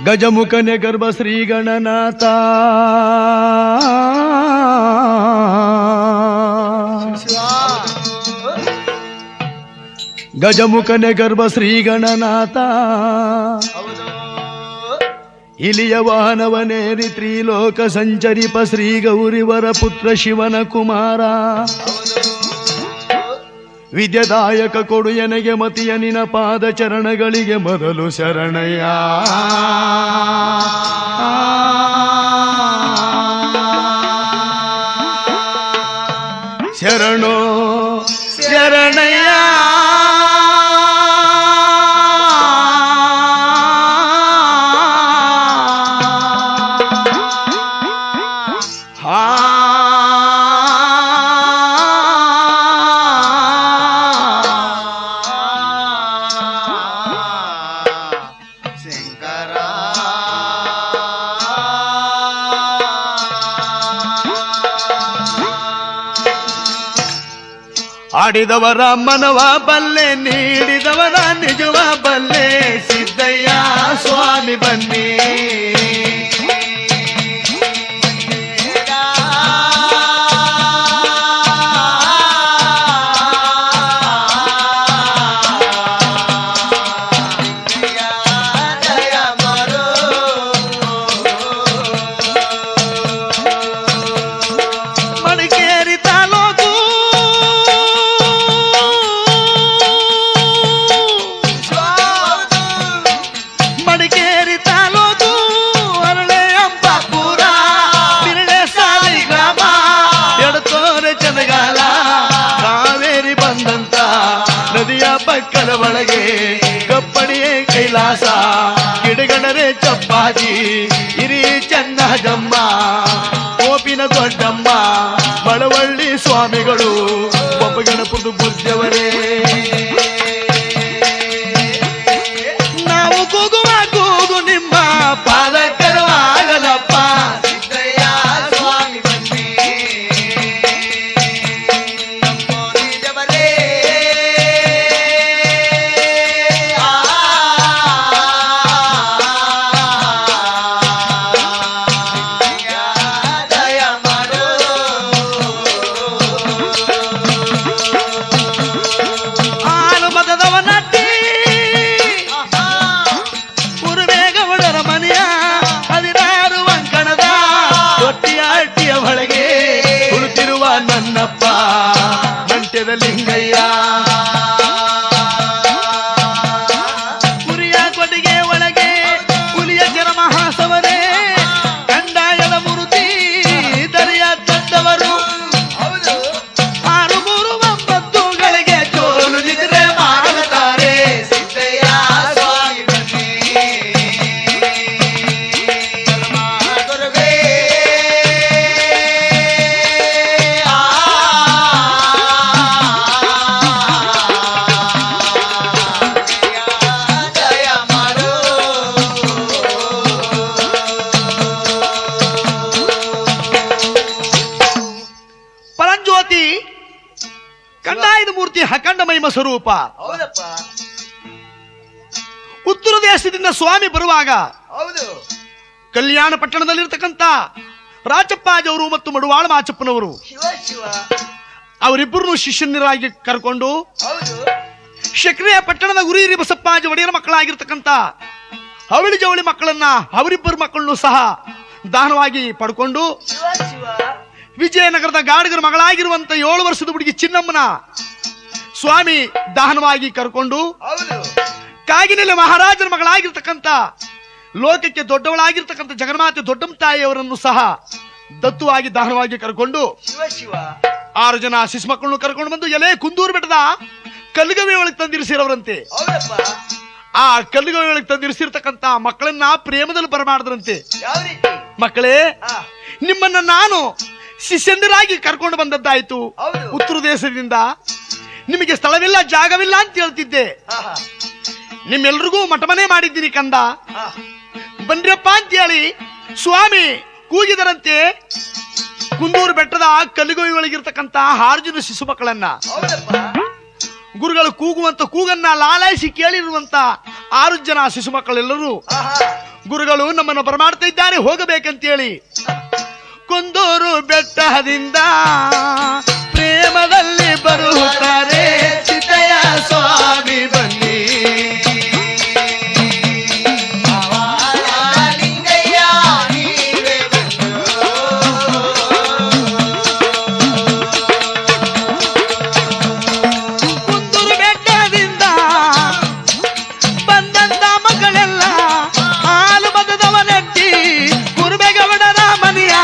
ಗಜಮುಖನೆ ಗರ್ಭ ಶ್ರೀ ಗಣನಾಥ ಗಜಮುಖನೆ ಗರ್ಭ ಶ್ರೀ ಗಣನಾಥ ಇಲಿಯ ವಾಹನವನೇರಿ ತ್ರಿಲೋಕ ಸಂಚರಿಪ ಶ್ರೀ ಗೌರಿವರ ಪುತ್ರ ಶಿವನ ಕುಮಾರ ವಿದ್ಯದಾಯಕ ಕೊಡು ಎನಗೆ ಮತಿಯ ನಿನ ಪಾದ ಚರಣಗಳಿಗೆ ಮೊದಲು ಶರಣಯ್ಯ ಶರಣೋ ಶರಣಯ್ಯ ಆಡಿದವರ ಮನವ ಬಲ್ಲೆ ನೀಡಿದವರ ನಿಜವ ಬಲ್ಲೆ ಸಿದ್ದಯ್ಯ ಸ್ವಾಮಿ ಬನ್ನಿ ಪಕ್ಕದ ಒಳಗೆ ಕಪ್ಪಡಿಯೇ ಕೈಲಾಸ ಗಿಡಗಣರೆ ಚಪ್ಪಾಜಿ ಹಿರಿ ಚೆನ್ನಜಮ್ಮ ಕೋಪಿನ ದೊಡ್ಡಮ್ಮ ಬಳವಳ್ಳಿ ಸ್ವಾಮಿಗಳು ಒಬ್ಬಗಣಪುರದ ಬುದ್ಧವರೇ ನಾವು ಕೂಗುವ ಕೂಗು ನಿಮ್ಮ ಪಾದಕರವಾಗಲಪ್ಪ ನನ್ನಪ್ಪ ಮಂಟ್ಯದ ಲಿಂಗಯ್ಯ ಕುರಿಯ ಕೊಟ್ಟಿಗೆ ಒಳಗೆ ಹುಲಿಯ ಜರಮಹಾಸವರೇ ಕಂದಾಯದ ಮೂರ್ತಿ ದರಿಯ ತಂದವರು 6 3 9ಗಳಿಗೆ ಚೋಲು ನಿದ್ರೆ ಮಾಡುತ್ತಾರೆ ಸಿದ್ದಯ್ಯ ಸ್ವಾಮಿ ಬನ್ನಿ ಕಂದಾಯದ ಮೂರ್ತಿ ಅಖಂಡ ಮಹಿಮ ಸ್ವರೂಪ. ಉತ್ತರ ದೇಶದಿಂದ ಸ್ವಾಮಿ ಬರುವಾಗ ಕಲ್ಯಾಣ ಪಟ್ಟಣದಲ್ಲಿರ್ತಕ್ಕಂಥ ರಾಚಪ್ಪಾಜವರು ಮತ್ತು ಮಡುವಾಳ ಮಾಚಪ್ಪನವರು ಅವರಿಬ್ಬರನ್ನು ಶಿಷ್ಯನರಾಗಿ ಕರ್ಕೊಂಡು ಶಕ್ರಿಯ ಪಟ್ಟಣದ ಗುರಿ ಬಸಪ್ಪಾಜಿ ಒಡೆಯರ ಮಕ್ಕಳಾಗಿರ್ತಕ್ಕಂಥ ಅವಳಿ ಜವಳಿ ಮಕ್ಕಳನ್ನ ಅವರಿಬ್ಬರು ಮಕ್ಕಳನ್ನು ಸಹ ದಾನವಾಗಿ ಪಡ್ಕೊಂಡು ವಿಜಯನಗರದ ಗಾಡಿಗರ ಮಗಳಾಗಿರುವಂತ 7 ವರ್ಷದ ಹುಡುಗಿ ಚಿನ್ನಮ್ಮನ ಸ್ವಾಮಿ ದಾನವಾಗಿ ಕರ್ಕೊಂಡು ಕಾಗಿನೆಲೆ ಮಹಾರಾಜರ ಮಗಳಾಗಿರ್ತಕ್ಕಂಥ ಲೋಕಕ್ಕೆ ದೊಡ್ಡವಳಾಗಿರ್ತಕ್ಕಂಥ ಜಗನ್ಮಾತೆ ದೊಡ್ಡಮ್ಮ ತಾಯಿಯವರನ್ನು ಸಹ ದತ್ತುವಾಗಿ ದಾನವಾಗಿ ಕರ್ಕೊಂಡು 6 ಜನ ಶಿಶು ಮಕ್ಕಳನ್ನು ಕರ್ಕೊಂಡು ಬಂದು ಎಲೆ ಕುಂದೂರು ಬೆಟ್ಟದ ಕಲ್ಲುಗವಿ ಒಳಗೆ ತಂದಿರಿಸಿರವರಂತೆ. ಆ ಕಲ್ಲುಗವಿ ಒಳಗೆ ತಂದಿರಿಸಿರ್ತಕ್ಕಂಥ ಮಕ್ಕಳನ್ನ ಪ್ರೇಮದಲ್ಲಿ ಬರಮಾಡಿದ್ರಂತೆ. ಮಕ್ಕಳೇ, ನಿಮ್ಮನ್ನ ನಾನು ಶಿಷ್ಯಂದಿರಾಗಿ ಕರ್ಕೊಂಡು ಬಂದದ್ದಾಯ್ತು. ಉತ್ತರ ದೇಶದಿಂದ ನಿಮಗೆ ಸ್ಥಳವಿಲ್ಲ ಜಾಗವಿಲ್ಲ ಅಂತ ಹೇಳ್ತಿದ್ದೆ. ನಿಮ್ಮೆಲ್ರಿಗೂ ಮಠಮನೆ ಮಾಡಿದ್ದೀನಿ ಕಂದ, ಬನ್ರಪ್ಪ ಅಂತ ಹೇಳಿ ಸ್ವಾಮಿ ಕೂಗಿದರಂತೆ. ಕುಂದೂರು ಬೆಟ್ಟದ ಕಲ್ಲುಗವಿ ಒಳಗಿರ್ತಕ್ಕಂಥ 6 ಜನ ಶಿಶು ಮಕ್ಕಳನ್ನ ಗುರುಗಳು ಕೂಗುವಂತ ಕೂಗನ್ನ ಲಾಲಾಯಿಸಿ ಕೇಳಿರುವಂತ 6 ಜನ ಶಿಶು ಮಕ್ಕಳೆಲ್ಲರೂ ಗುರುಗಳು ನಮ್ಮನ್ನು ಬರಮಾಡ್ತಾ ಇದ್ದಾರೆ, ಹೋಗಬೇಕಂತೇಳಿ ಕುಂದೂರು ಬೆಟ್ಟದಿಂದ ಪ್ರೇಮದಲ್ಲಿ ಬರುತ್ತಾರೆ ಸಿದ್ದಯ್ಯ ಸ್ವಾಮಿ ಬನ್ನಿ. ಕುಂದೂರು ಬೆಟ್ಟದಿಂದ ಬಂದಂತ ಮಕ್ಕಳೆಲ್ಲ ಹಾಲು ಬದದವನಟ್ಟಿ ಕುರುಬೆಗೌಡರ ಮನೆಯ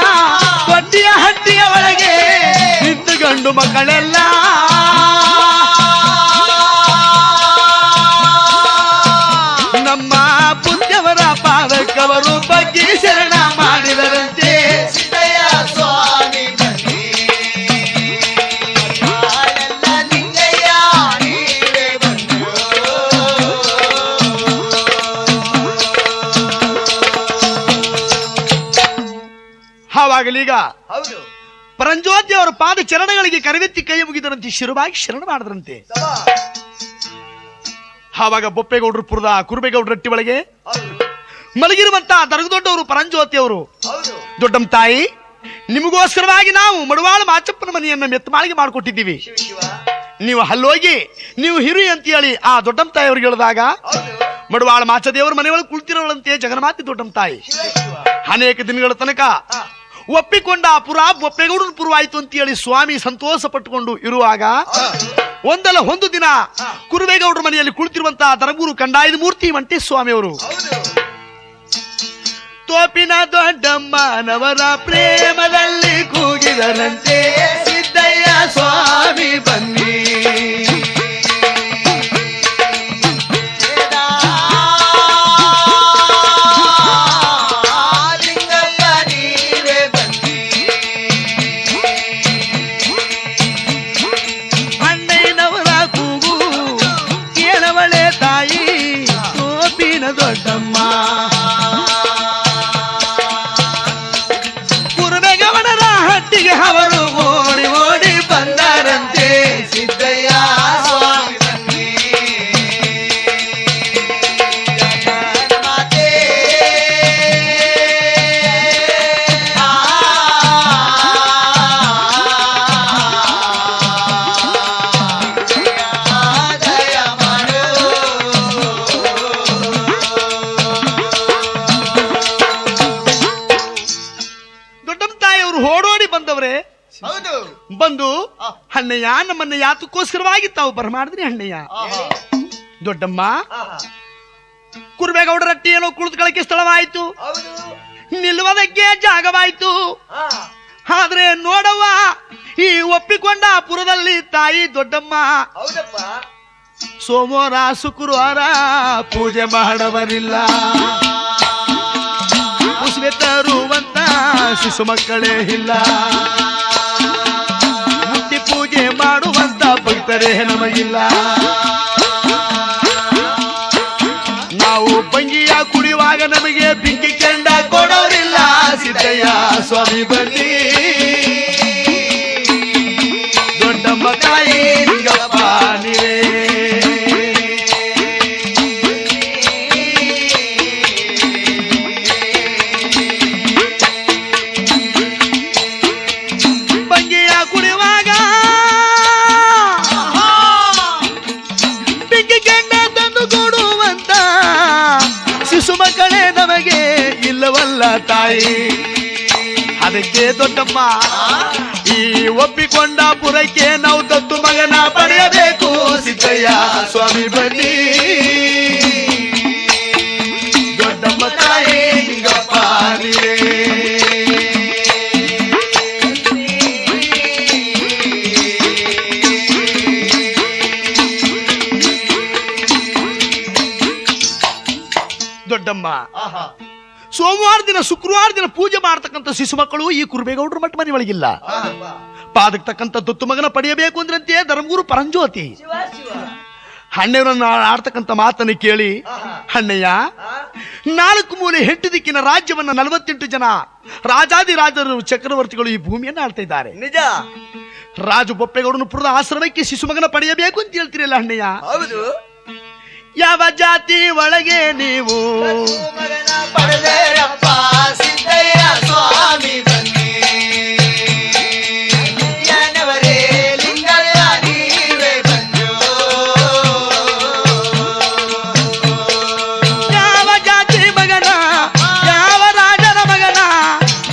ಕೊಟ್ಟಿಯ ಹಟ್ಟಿಯ ಒಳಗೆ ನಿಂತುಕೊಂಡು ಮಕ್ಕಳೆಲ್ಲ ನಮ್ಮ ಬುದ್ಧಿಯವರ ಪಾದಕವರು ಬಗ್ಗೆ ಶರಣ ಮಾಡಿದರಂತೆ ಸಿದ್ದಯ್ಯ ಸ್ವಾಮಿ ಬನ್ನಿ. ಲಿಂಗಯ್ಯ ನೀವೇ ಬಂದು. ಆವಾಗಲೀಗ ಹೌದು ಪರಂಜ್ಯೋತಿ ಅವರ ಪಾದ ಚರಣಗಳಿಗೆ ಕರವೆತ್ತಿ ಕೈ ಮುಗಿದರಂತೆ, ಶಿರವಾಗಿ ಶರಣ ಮಾಡಿದ್ರಂತೆ. ಸಭಾ. ಆವಾಗ ಬೊಪ್ಪೇಗೌಡರು ಪುರದ ಕುರುಬೇಗೌಡರ ರಟ್ಟಿ ಒಳಗೆ ಹೌದು ಮಲಗಿರುವಂತ ದೊಡ್ಡವರು ಪರಂಜ್ಯೋತಿ ಅವರು, ಹೌದು ದೊಡ್ಡಮ್ಮ ತಾಯಿ ನಿಮಗೋಸ್ಕರವಾಗಿ ನಾವು ಮಡವಾಳ ಮಾಚಪ್ಪನ ಮನೆಯನ್ನ ಮೆತ್ತಮಾಳಿಗೆ ಮಾಡಿಕೊಟ್ಟಿದ್ದೀವಿ, ಶಿವ ಶಿವ. ನೀವು ಅಲ್ಲೋಗಿ ನೀವು ಹಿರಿ ಅಂತ ಹೇಳಿ ಆ ದೊಡ್ಡಮ್ಮ ತಾಯಿ ಅವ್ರಿಗೆ ಹೇಳಿದಾಗ ಹೌದು ಮಡವಾಳ ಮಾಚದೇವರ ಮನೆಯೊಳಗೆ ಕುಳಿತಿರೋಳಂತೆ ಜಗನ್ಮಾತೆ ದೊಡ್ಡಮ್ಮ ತಾಯಿ. ಶಿವ ಶಿವ. ಅನೇಕ ದಿನಗಳ ತನಕ ಹಾ. ಒಪ್ಪಿಕೊಂಡ ಪುರ ಬೊಪ್ಪೇಗೌಡನ ಪುರವಾಯಿತು ಅಂತ ಹೇಳಿ ಸ್ವಾಮಿ ಸಂತೋಷ ಪಟ್ಟುಕೊಂಡು ಇರುವಾಗ ಹೌದು ಒಂದಲ್ಲ ಒಂದು ದಿನ ಕುರುಬೇಗೌಡರ ಮನೆಯಲ್ಲಿ ಕುಳಿತಿರುವಂತಹ ದರಗೂರು ಕಂಡಾಯದ ಮೂರ್ತಿ ಮಂಟೆ ಸ್ವಾಮಿ ಅವರು ಹೌದು ತೋಪಿನ ದೊಡ್ಡಮ್ಮನವರ ಪ್ರೇಮದಲ್ಲಿ ಕೂಗಿದರಂತೆ ಸಿದ್ದಯ್ಯ ಸ್ವಾಮಿ ಬನ್ನಿ. ಲಿಂಗಯ್ಯ ನೀವೇ ಬನ್ನಿ. ಅಣ್ಣಯ್ಯನವರ ಕೂಗು ಕೇಳವಳೆ ತಾಯಿ ತೋಪಿನ ದೊಡ್ಡಮ್ಮ. ಕುರುಬೇಗೌಡರ ಹಟ್ಟಿಗೆ ಅವರು ಓಡಿ ಓಡಿ ಬಂದರಂತೆ ಸಿದ್ದಯ್ಯ ಸ್ವಾಮಿ ಬನ್ನಿ. ಜಗನ್ಮಾತೆ. ದಯ ಮಾಡು. ದೊಡ್ಡಮ್ಮ ತಾಯಿಯವರು ಓಡೋಡಿ ಬಂದವ್ರೆ, ಹೌದು ಬಂದು ಅಣ್ಣಯ್ಯ ನಮ್ಮನ್ನ ಯಾತಕ್ಕೋಸ್ಕರವಾಗಿ ತಾವು ಬರಮಾಡಿದ್ರಿ ಅಣ್ಣಯ್ಯ. ಆಹಾ. ದೊಡ್ಡಮ್ಮ ಆಹಾ. ಕುರುಬೇಗೌಡರ ಹಟ್ಟಿ ಏನೋ ಕುಳಿತುಕೊಳ್ಳಕ್ಕೆ ಸ್ಥಳವಾಯಿತು, ಹೌದು ನಿಲ್ಲುವುದಕ್ಕೆ ಜಾಗವಾಯಿತು. ಹಾ. ಆದ್ರೆ ನೋಡವ್ವ, ಈ ಒಪ್ಪಿಕೊಂಡ ಪುರದಲ್ಲಿ ತಾಯಿ ದೊಡ್ಡಮ್ಮ ಹೌದಪ್ಪ ಸೋಮವಾರ ಶುಕ್ರವಾರ ಪೂಜೆ ಮಾಡವರಿಲ್ಲ, ಕುಸುವೆ ತರುವಂತ ಶಿಶು ಮಕ್ಕಳೇ ಇಲ್ಲ, ಮುಟ್ಟಿ ಪೂಜೆ ಮಾಡುವಂತ ಭಕ್ತರೇ ನಮಗಿಲ್ಲ. ನಾವು ಬಂಗಿಯ ಕುಡಿಯುವಾಗ ನಮಗೆ ಬಿಂಕಿ ಕೆಂಡ ಕೊಡೋರಿಲ್ಲ ಸಿದ್ದಯ್ಯ ಸ್ವಾಮಿ ಬನ್ನಿ. ದೊಡ್ಡಮ್ಮ ತಾಯಿ ಲಿಂಗಪ್ಪ ನೀವೇ. ಬಂಗಿಯ ಕುಡಿಯುವಾಗ ಬಿಂಕಿ ಕೆಂಡ ತಂದು ಕೊಡುವಂತ ಶಿಶು ಮಕ್ಕಳೇ ನಮಗೆ ಇಲ್ಲವಲ್ಲ ತಾಯಿ. ಅದಕ್ಕೆ ದೊಡ್ಡಮ್ಮ ಈ ಒಪ್ಪಿಕೊಂಡ ಪುರಕ್ಕೆ ನಾವು ದತ್ತು ಮಗನ ಪಡೆಯಬೇಕು ಸಿದ್ದಯ್ಯ ಸ್ವಾಮಿ ಬನ್ನಿ. ದೊಡ್ಡಮ್ಮ ತಾಯಿ ಲಿಂಗಪ್ಪ ನೀವೇ. ದೊಡ್ಡಮ್ಮ ಆಹಾ. ಸೋಮವಾರ ದಿನ ಶುಕ್ರವಾರ ದಿನ ಪೂಜೆ ಮಾಡತಕ್ಕಂಥ ಶಿಶು ಮಕ್ಕಳು ಈ ಕುರುಬೇಗೌಡರ ಮಠ ಮನೆ ಒಳಗಿಲ್ಲ. ಆಹಪ್ಪ. ಪಾದಕ್ಕೆ ತಕ್ಕಂತ ದತ್ತು ಮಗನ ಪಡೆಯಬೇಕು ಅಂದ್ರಂತೆ ಧರ್ಮಗುರು ಪರಂಜ್ಯೋತಿ. ಶಿವ ಶಿವ. ಅಣ್ಣಯ್ಯರನ್ನ ಆಡ್ತಕ್ಕಂಥ ಮಾತನ್ನು ಕೇಳಿ, ಆಹಾ. ಅಣ್ಣಯ್ಯ ಆ? 4 ಮೂಲೆ 8 ದಿಕ್ಕಿನ ರಾಜ್ಯವನ್ನ 48 ಜನ ರಾಜಾದಿರಾಜರು ಚಕ್ರವರ್ತಿಗಳು ಈ ಭೂಮಿಯನ್ನ ಆಳ್ತಾ ಇದ್ದಾರೆ. ನಿಜ. ರಾಜು ಬೊಪ್ಪೇಗೌಡನ ಪುರದ ಆಶ್ರಮಕ್ಕೆ ಶಿಶು ಮಗನ ಪಡೆಯಬೇಕು ಅಂತ ಹೇಳ್ತೀರಲ್ಲ ಅಣ್ಣಯ್ಯ, ಹೌದು ಯಾವ ಜಾತಿ ಒಳಗೆ ನೀವು ಮಗನ ಪಡೆದರಪ್ಪ ಸಿದ್ದಯ್ಯ ಸ್ವಾಮಿ ಬನ್ನಿ ಯಾನವರೇ ಲಿಂಗಯ್ಯ ನೀವೇ ಬಂದು ಯಾವ ಜಾತಿ ಮಗನ ಯಾವ ರಾಜನ ಮಗನ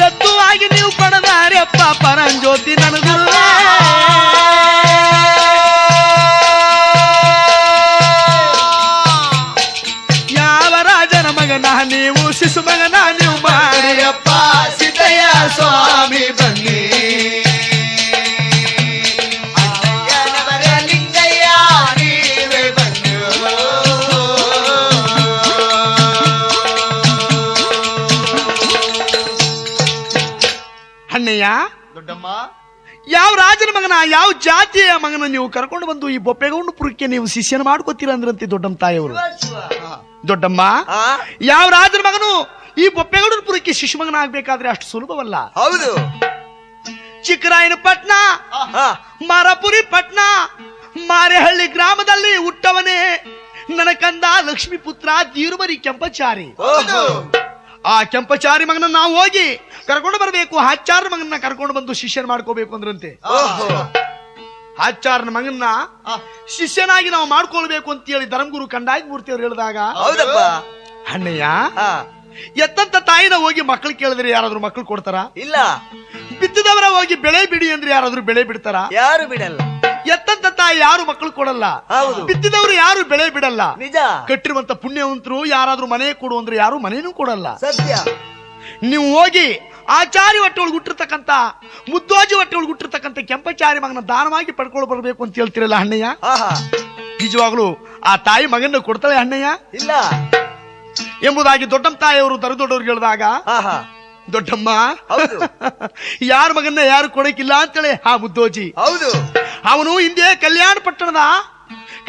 ದತ್ತುವಾಗಿ ನೀವು ಪಡೆದಾರಪ್ಪ ಪರಂಜ್ಯೋತಿ ನನಗೂ ನೀವು ಶಿಶು ಮಗನ ನೀವು ಮಾಡಿಯಪ್ಪ ಸಿದ್ದಯ್ಯ ಸ್ವಾಮಿ ಬನ್ನಿ ಯಾನವರೇ ಲಿಂಗಯ್ಯ ನೀವೇ ಬಂದು ಅಣ್ಣಯ್ಯ ದೊಡ್ಡಮ್ಮ ಯಾವ ರಾಜನ ಮಗನ ಯಾವ ಜಾತಿಯ ಮಗನ ನೀವು ಕರ್ಕೊಂಡು ಬಂದು ಈ ಬೊಪ್ಪೆಗೌಂಡಪುರಕ್ಕೆ ನೀವು ಶಿಷ್ಯನ ಮಾಡ್ಕೋತೀರ ಅಂದ್ರಂತೆ ದೊಡ್ಡಮ್ಮ ತಾಯಿಯವರು. ದೊಡ್ಡಮ್ಮ ಯಾವ ರಾಜನ ಮಗನು ಈ ಬೊಪ್ಪೆಗೌಡಪುರಕ್ಕೆ ಶಿಶು ಮಗನ ಆಗ್ಬೇಕಾದ್ರೆ ಅಷ್ಟು ಸುಲಭವಲ್ಲ. ಹೌದು. ಚಿಕ್ಕರಾಯನ ಪಟ್ನ ಮಾರಾಪುರಿ ಪಟ್ನ ಮಾರೇಹಳ್ಳಿ ಗ್ರಾಮದಲ್ಲಿ ಹುಟ್ಟವನೇ ನನ್ನ ಕಂದ ಲಕ್ಷ್ಮೀ ಪುತ್ರ ದೀರುಮರಿ ಕೆಂಪಚಾರಿ. ಆ ಕೆಂಪಚಾರಿ ಮಗನ ನಾವು ಹೋಗಿ ಕರ್ಕೊಂಡು ಬರಬೇಕು. ಹಾಚಾರ ಮಗನ ಕರ್ಕೊಂಡು ಬಂದು ಶಿಷ್ಯನ ಮಾಡ್ಕೋಬೇಕು ಅಂದ್ರಂತೆ. ಆಚಾರ್ಯನ ಮಗನ್ನ ಶಿಷ್ಯನಾಗಿ ನಾವು ಮಾಡ್ಕೊಳ್ಬೇಕು ಅಂತ ಹೇಳಿ ಧರ್ಮಗುರು ಕಂಡಾಯ ಮೂರ್ತಿ ಅವರು ಹೇಳಿದಾಗ, ಹೌದಪ್ಪ ಅಣ್ಣಯ್ಯ ಎತ್ತಂತ ತಾಯಿನ ಹೋಗಿ ಮಕ್ಳು ಕೇಳಿದ್ರೆ ಯಾರಾದ್ರೂ ಮಕ್ಳು ಕೊಡ್ತಾರ? ಇಲ್ಲ. ಬಿತ್ತಿದವರ ಹೋಗಿ ಬೆಳೆ ಬಿಡಿ ಅಂದ್ರೆ ಯಾರಾದ್ರೂ ಬೆಳೆ ಬಿಡ್ತಾರ? ಯಾರು ಬಿಡಲ್ಲ. ಎತ್ತಂತ ತಾಯಿ ಯಾರು ಮಕ್ಕಳು ಕೊಡಲ್ಲ. ಬಿತ್ತಿದವರು ಯಾರು ಬೆಳೆ ಬಿಡಲ್ಲ. ನಿಜ. ಕಟ್ಟಿರುವಂತ ಪುಣ್ಯವಂತರು ಯಾರಾದ್ರೂ ಮನೆ ಕೊಡು ಅಂದ್ರೆ ಯಾರು ಮನೇನೂ ಕೊಡಲ್ಲ. ಸತ್ಯ. ನೀವು ಹೋಗಿ ಆಚಾರಿ ಹೊಟ್ಟೆ ಒಳಗೆ ಹುಟ್ಟಿರ್ತಕ್ಕಂತ ಮುದ್ದೋಜಿ ಹೊಟ್ಟೆ ಒಳಗೆ ಹುಟ್ಟಿರ್ತಕ್ಕಂಥ ಕೆಂಪಚಾರಿ ಮಗನ ದಾನವಾಗಿ ಪಡ್ಕೊಂಡು ಬರ್ಬೇಕು ಅಂತ ಹೇಳ್ತಿರಲ್ಲ ಅಣ್ಣಯ್ಯ. ನಿಜವಾಗ್ಲು ಆ ತಾಯಿ ಮಗನ ಕೊಡ್ತಾಳೆ ಅಣ್ಣಯ್ಯ? ಇಲ್ಲ ಎಂಬುದಾಗಿ ದೊಡ್ಡಮ್ಮ ತಾಯಿಯವರು ದೊಡ್ಡವ್ರಿಗೆ ಹೇಳಿದಾಗ, ದೊಡ್ಡಮ್ಮ ಯಾರ ಮಗನ್ನ ಯಾರು ಕೊಡಕ್ಕಿಲ್ಲ ಅಂತೇಳಿ ಆ ಮುದ್ದೋಜಿ. ಹೌದು. ಅವನು ಹಿಂದೆ ಕಲ್ಯಾಣ ಪಟ್ಟಣದ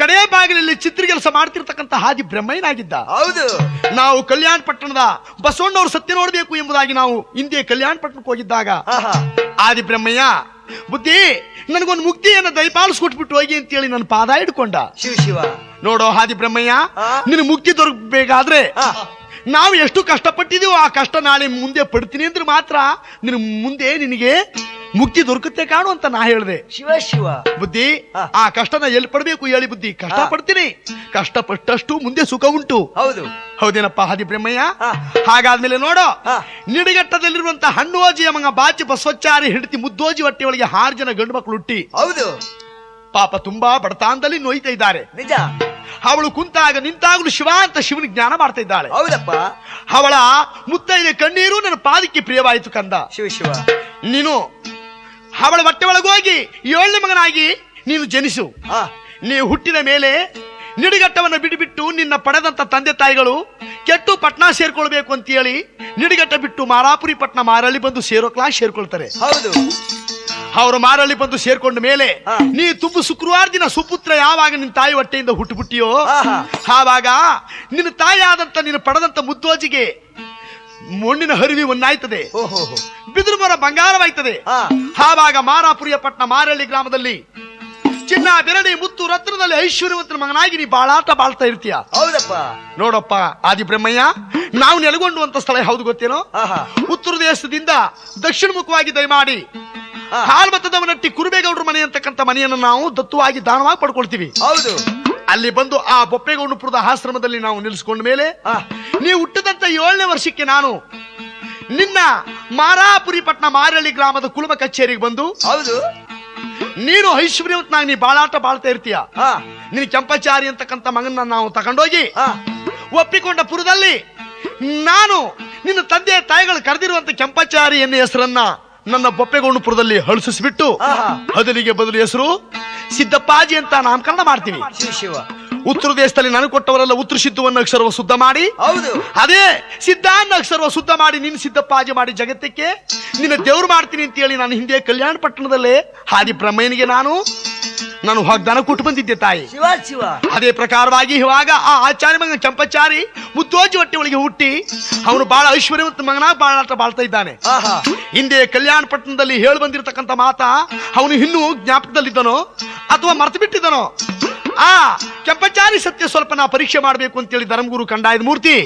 ಕಡೆ ಬಾಗಿಲಲ್ಲಿ ಚಿತ್ರ ಕೆಲಸ ಮಾಡ್ತಿರ್ತಕ್ಕಂಥ ಹಾದಿ ಬ್ರಹ್ಮಯ್ಯನಾಗಿದ್ದ. ಹೌದು. ನಾವು ಕಲ್ಯಾಣ ಪಟ್ಟಣದ ಬಸವಣ್ಣವ್ರು ಸತ್ಯ ನೋಡ್ಬೇಕು ಎಂಬುದಾಗಿ ನಾವು ಹಿಂದೆ ಕಲ್ಯಾಣ ಪಟ್ಟಣಕ್ಕೆ ಹೋಗಿದ್ದಾಗ ಆದಿ ಬ್ರಹ್ಮಯ್ಯ ಬುದ್ಧಿ ನನಗೊಂದು ಮುಕ್ತಿಯನ್ನು ದಯಪಾಲಿಸ್ಕೊಟ್ಬಿಟ್ಟು ಹೋಗಿ ಅಂತೇಳಿ ನನ್ನ ಪಾದ ಹಿಡ್ಕೊಂಡ. ಶಿವ ಶಿವ. ನೋಡೋ ಆದಿ ಬ್ರಹ್ಮಯ್ಯ, ನಿನ್ ಮುಕ್ತಿ ದೊರಕಬೇಕಾದ್ರೆ ನಾವು ಎಷ್ಟು ಕಷ್ಟಪಟ್ಟಿದೀವೋ ಆ ಕಷ್ಟ ನಾಳೆ ಮುಂದೆ ಪಡ್ತೀನಿ ಅಂದ್ರೆ ಮಾತ್ರ ಮುಂದೆ ನಿನಗೆ ಮುಕ್ತಿ ದೊರಕುತ್ತೆ ಕಾಣು ಅಂತ ನಾ ಹೇಳಿದೆ. ಶಿವ ಶಿವ. ಬುದ್ಧಿ ಆ ಕಷ್ಟನ ಎಲ್ಲಿ ಪಡ್ಬೇಕು ಹೇಳಿ ಬುದ್ಧಿ. ಕಷ್ಟ ಪಡ್ತೀನಿ, ಕಷ್ಟಪಟ್ಟಷ್ಟು ಮುಂದೆ ಸುಖ ಉಂಟು. ಹೌದು. ಹೌದೇನಪ್ಪ ಆದಿ ಬ್ರಹ್ಮಯ್ಯ? ಹಾಗಾದ್ಮೇಲೆ ನೋಡೋ ನಿಡಘಟ್ಟದಲ್ಲಿರುವಂತ ಹಣ್ಣು ಓಜಿಯ ಮಗ ಬಾಚಿ ಬಸವಚಾರಿ ಹಿಡಿತಿ ಮುದ್ದೋಜಿ ಹೊಟ್ಟೆ ಒಳಗೆ 6 ಜನ ಗಂಡು ಮಕ್ಕಳು ಹುಟ್ಟಿ ಹೌದು ಪಾಪ ತುಂಬಾ ಬಡತಾಂದಲ್ಲಿ ನೋಯ್ತಾ ಇದ್ದಾರೆ. ನಿಜ. ಅವಳು ಕುಂತಾಗ ನಿಂತಾಗಲೂ ಶಿವ ಅಂತ ಶಿವನಿಗೆ ಜ್ಞಾನ ಮಾಡ್ತಾ ಇದ್ದಾಳೆ. ಹೌದಪ್ಪ. ಅವಳ ಮುತ್ತೈದೆ ಕಣ್ಣೀರು ನನ್ನ ಪಾದಕ್ಕೆ ಪ್ರಿಯವಾಯಿತು ಕಂದ. ಶಿವ ಶಿವ. ನೀನು ಅವಳ ಹೊಟ್ಟೆ ಒಳಗೆ ಹೋಗಿ 7ನೇ ಮಗನಾಗಿ ನೀನು ಜನಿಸು. ನೀವು ಹುಟ್ಟಿದ ಮೇಲೆ ನಿಡಿಗಟ್ಟವನ್ನು ಬಿಟ್ಟು ನಿನ್ನ ಪಡೆದಂತ ತಂದೆ ತಾಯಿಗಳು ಕೆಟ್ಟು ಪಟ್ನಾ ಸೇರ್ಕೊಳ್ಬೇಕು ಅಂತ ಹೇಳಿ ನಿಡಿಗಟ್ಟ ಬಿಟ್ಟು ಮಾರಾಪುರಿ ಪಟ್ನ ಮಾರಳ್ಳಿ ಬಂದು ಸೇರೋ ಕ್ಲಾಸ್ ಸೇರ್ಕೊಳ್ತಾರೆ. ಹೌದು. ಅವರು ಮಾರಳ್ಳಿ ಬಂದು ಸೇರ್ಕೊಂಡ ಮೇಲೆ ನೀ ತುಂಬ ಶುಕ್ರವಾರ ದಿನ ಸುಪುತ್ರ ಯಾವಾಗ ನಿನ್ನ ತಾಯಿ ಹೊಟ್ಟೆಯಿಂದ ಹುಟ್ಟುಬಿಟ್ಟಿಯೋ ಆವಾಗ ನಿನ್ನ ತಾಯಿ ಆದಂತ ನೀನು ಪಡೆದಂತ ಮುದ್ದೋಜಿಗೆ ಮಣ್ಣಿನ ಹರಿವಿ ಒಂದಾಯ್ತದೆ, ಬಿದಿರು ಮರ ಬಂಗಾರವಾಯ್ತದೆ. ಆವಾಗ ಮಾರಾಪುರಿಯ ಪಟ್ನ ಮಾರಳ್ಳಿ ಗ್ರಾಮದಲ್ಲಿ ಚಿನ್ನ ಬೆರಡಿ ಮುತ್ತು ರತ್ನದಲ್ಲಿ ಐಶ್ವರ್ಯವಂತನ ಮಗನಾಗಿ ನೀ ಬಾಳಾಟ ಬಾಳ್ತಾ ಇರ್ತೀಯ. ಹೌದಪ್ಪ. ನೋಡಪ್ಪ ಆದಿ ಬ್ರಹ್ಮಯ್ಯ, ನಾವು ನೆಲೆಗೊಂಡುವಂತ ಸ್ಥಳ ಯಾವ್ದು ಗೊತ್ತೇನೋ? ಉತ್ತರ ದೇಶದಿಂದ ದಕ್ಷಿಣ ಮುಖವಾಗಿ ದಯಮಾಡಿ ಹಾಲ್ಮತದವನಟ್ಟಿ ಕುರುಬೇಗೌಡರ ಮನೆ ಅಂತಕ್ಕಂಥ ಮನೆಯನ್ನು ನಾವು ದತ್ತುವಾಗಿ ದಾನವಾಗಿ ಪಡ್ಕೊಳ್ತೀವಿ. ಹೌದು. ಅಲ್ಲಿ ಬಂದು ಆ ಬೊಪ್ಪೆಗೌಡಪುರದ ಆಶ್ರಮದಲ್ಲಿ ನಾವು ನಿಲ್ಲಿಸಿಕೊಂಡ ಮೇಲೆ ನೀವು ಹುಟ್ಟದಂತ 7ನೇ ವರ್ಷಕ್ಕೆ ನಾನು ನಿನ್ನ ಮಾರಾಪುರಿ ಪಟ್ನ ಮಾರಳ್ಳಿ ಗ್ರಾಮದ ಕುಲುಮ ಕಚೇರಿಗೆ ಬಂದು, ಹೌದು, ನೀನು ಐಶ್ವರ್ಯವಂತನಾಗಿ ನೀ ಬಾಳಾಟ ಬಾಳ್ತಾ ಇರ್ತೀಯ. ನೀನು ಕೆಂಪಚಾರಿ ಅಂತಕ್ಕಂಥ ಮಗನ್ನ ನಾವು ತಗೊಂಡೋಗಿ ಒಪ್ಪಿಕೊಂಡ ಪುರದಲ್ಲಿ ನಾನು ನಿನ್ನ ತಂದೆ ತಾಯಿಗಳು ಕರೆದಿರುವಂತ ಕೆಂಪಚಾರಿ ಎನ್ನುವ ಹೆಸರನ್ನ ನನ್ನ ಬೊಪ್ಪೆಗೌಡಪುರದಲ್ಲಿ ಹಳಿಸಿಬಿಟ್ಟು ಅದಲಿಗೆ ಬದಲು ಹೆಸರು ಸಿದ್ದಪ್ಪಾಜಿ ಅಂತ ನಾಮಕರಣ ಮಾಡ್ತೀವಿ. ಉತ್ತರ ದೇಶದಲ್ಲಿ ನನಗೆ ಕೊಟ್ಟವರೆಲ್ಲ ಉತ್ತರ ಸಿದ್ಧವನ್ನ ಅಕ್ಷರವ ಶುದ್ಧ ಮಾಡಿ, ಹೌದು, ಅದೇ ಸಿದ್ಧಾನ್ನ ಅಕ್ಷರವ ಶುದ್ಧ ಮಾಡಿ ನಿನ್ನ ಸಿದ್ದಪ್ಪಾಜಿ ಮಾಡಿ ಜಗತ್ತಕ್ಕೆ ನಿನ್ನ ದೇವ್ರು ಮಾಡ್ತೀನಿ ಅಂತ ಹೇಳಿ ನಾನು ಹಿಂದೆ ಕಲ್ಯಾಣ ಪಟ್ಟಣದಲ್ಲೇ ಹಾದಿ ಬ್ರಹ್ಮಯ್ಯನಿಗೆ ನಾನು ವಾಗ್ದಾನ ಕೊಟ್ಟು ಬಂದಿದ್ದೆ ತಾಯಿ. ಅದೇ ಪ್ರಕಾರವಾಗಿ ಇವಾಗ ಆ ಆಚಾರ್ಯ ಮಗನ ಕೆಂಪಚಾರಿ ಮುದ್ದೋಜಿ ಹೊಟ್ಟೆ ಒಳಗೆ ಹುಟ್ಟಿ ಅವನು ಬಹಳ ಐಶ್ವರ್ಯವಂತ ಮಗನ ಬಾಳಾಟ ಬಾಳ್ತಾ ಇದ್ದಾನೆ. ಹಿಂದೆ ಕಲ್ಯಾಣ ಪಟ್ಟಣದಲ್ಲಿ ಹೇಳಿ ಬಂದಿರತಕ್ಕಂಥ ಮಾತಾ ಅವನು ಇನ್ನೂ ಜ್ಞಾಪಕದಲ್ಲಿದ್ದನೋ ಅಥವಾ ಮರ್ತು ಬಿಟ್ಟಿದ್ದನೋ ಆ ಕೆಂಪಚಾರಿ ಸತ್ಯ ಸ್ವಲ್ಪ ನಾ ಪರೀಕ್ಷೆ ಮಾಡಬೇಕು ಅಂತೇಳಿ ಧರ್ಮಗುರು ಕಂಡಾಯದ ಮೂರ್ತಿ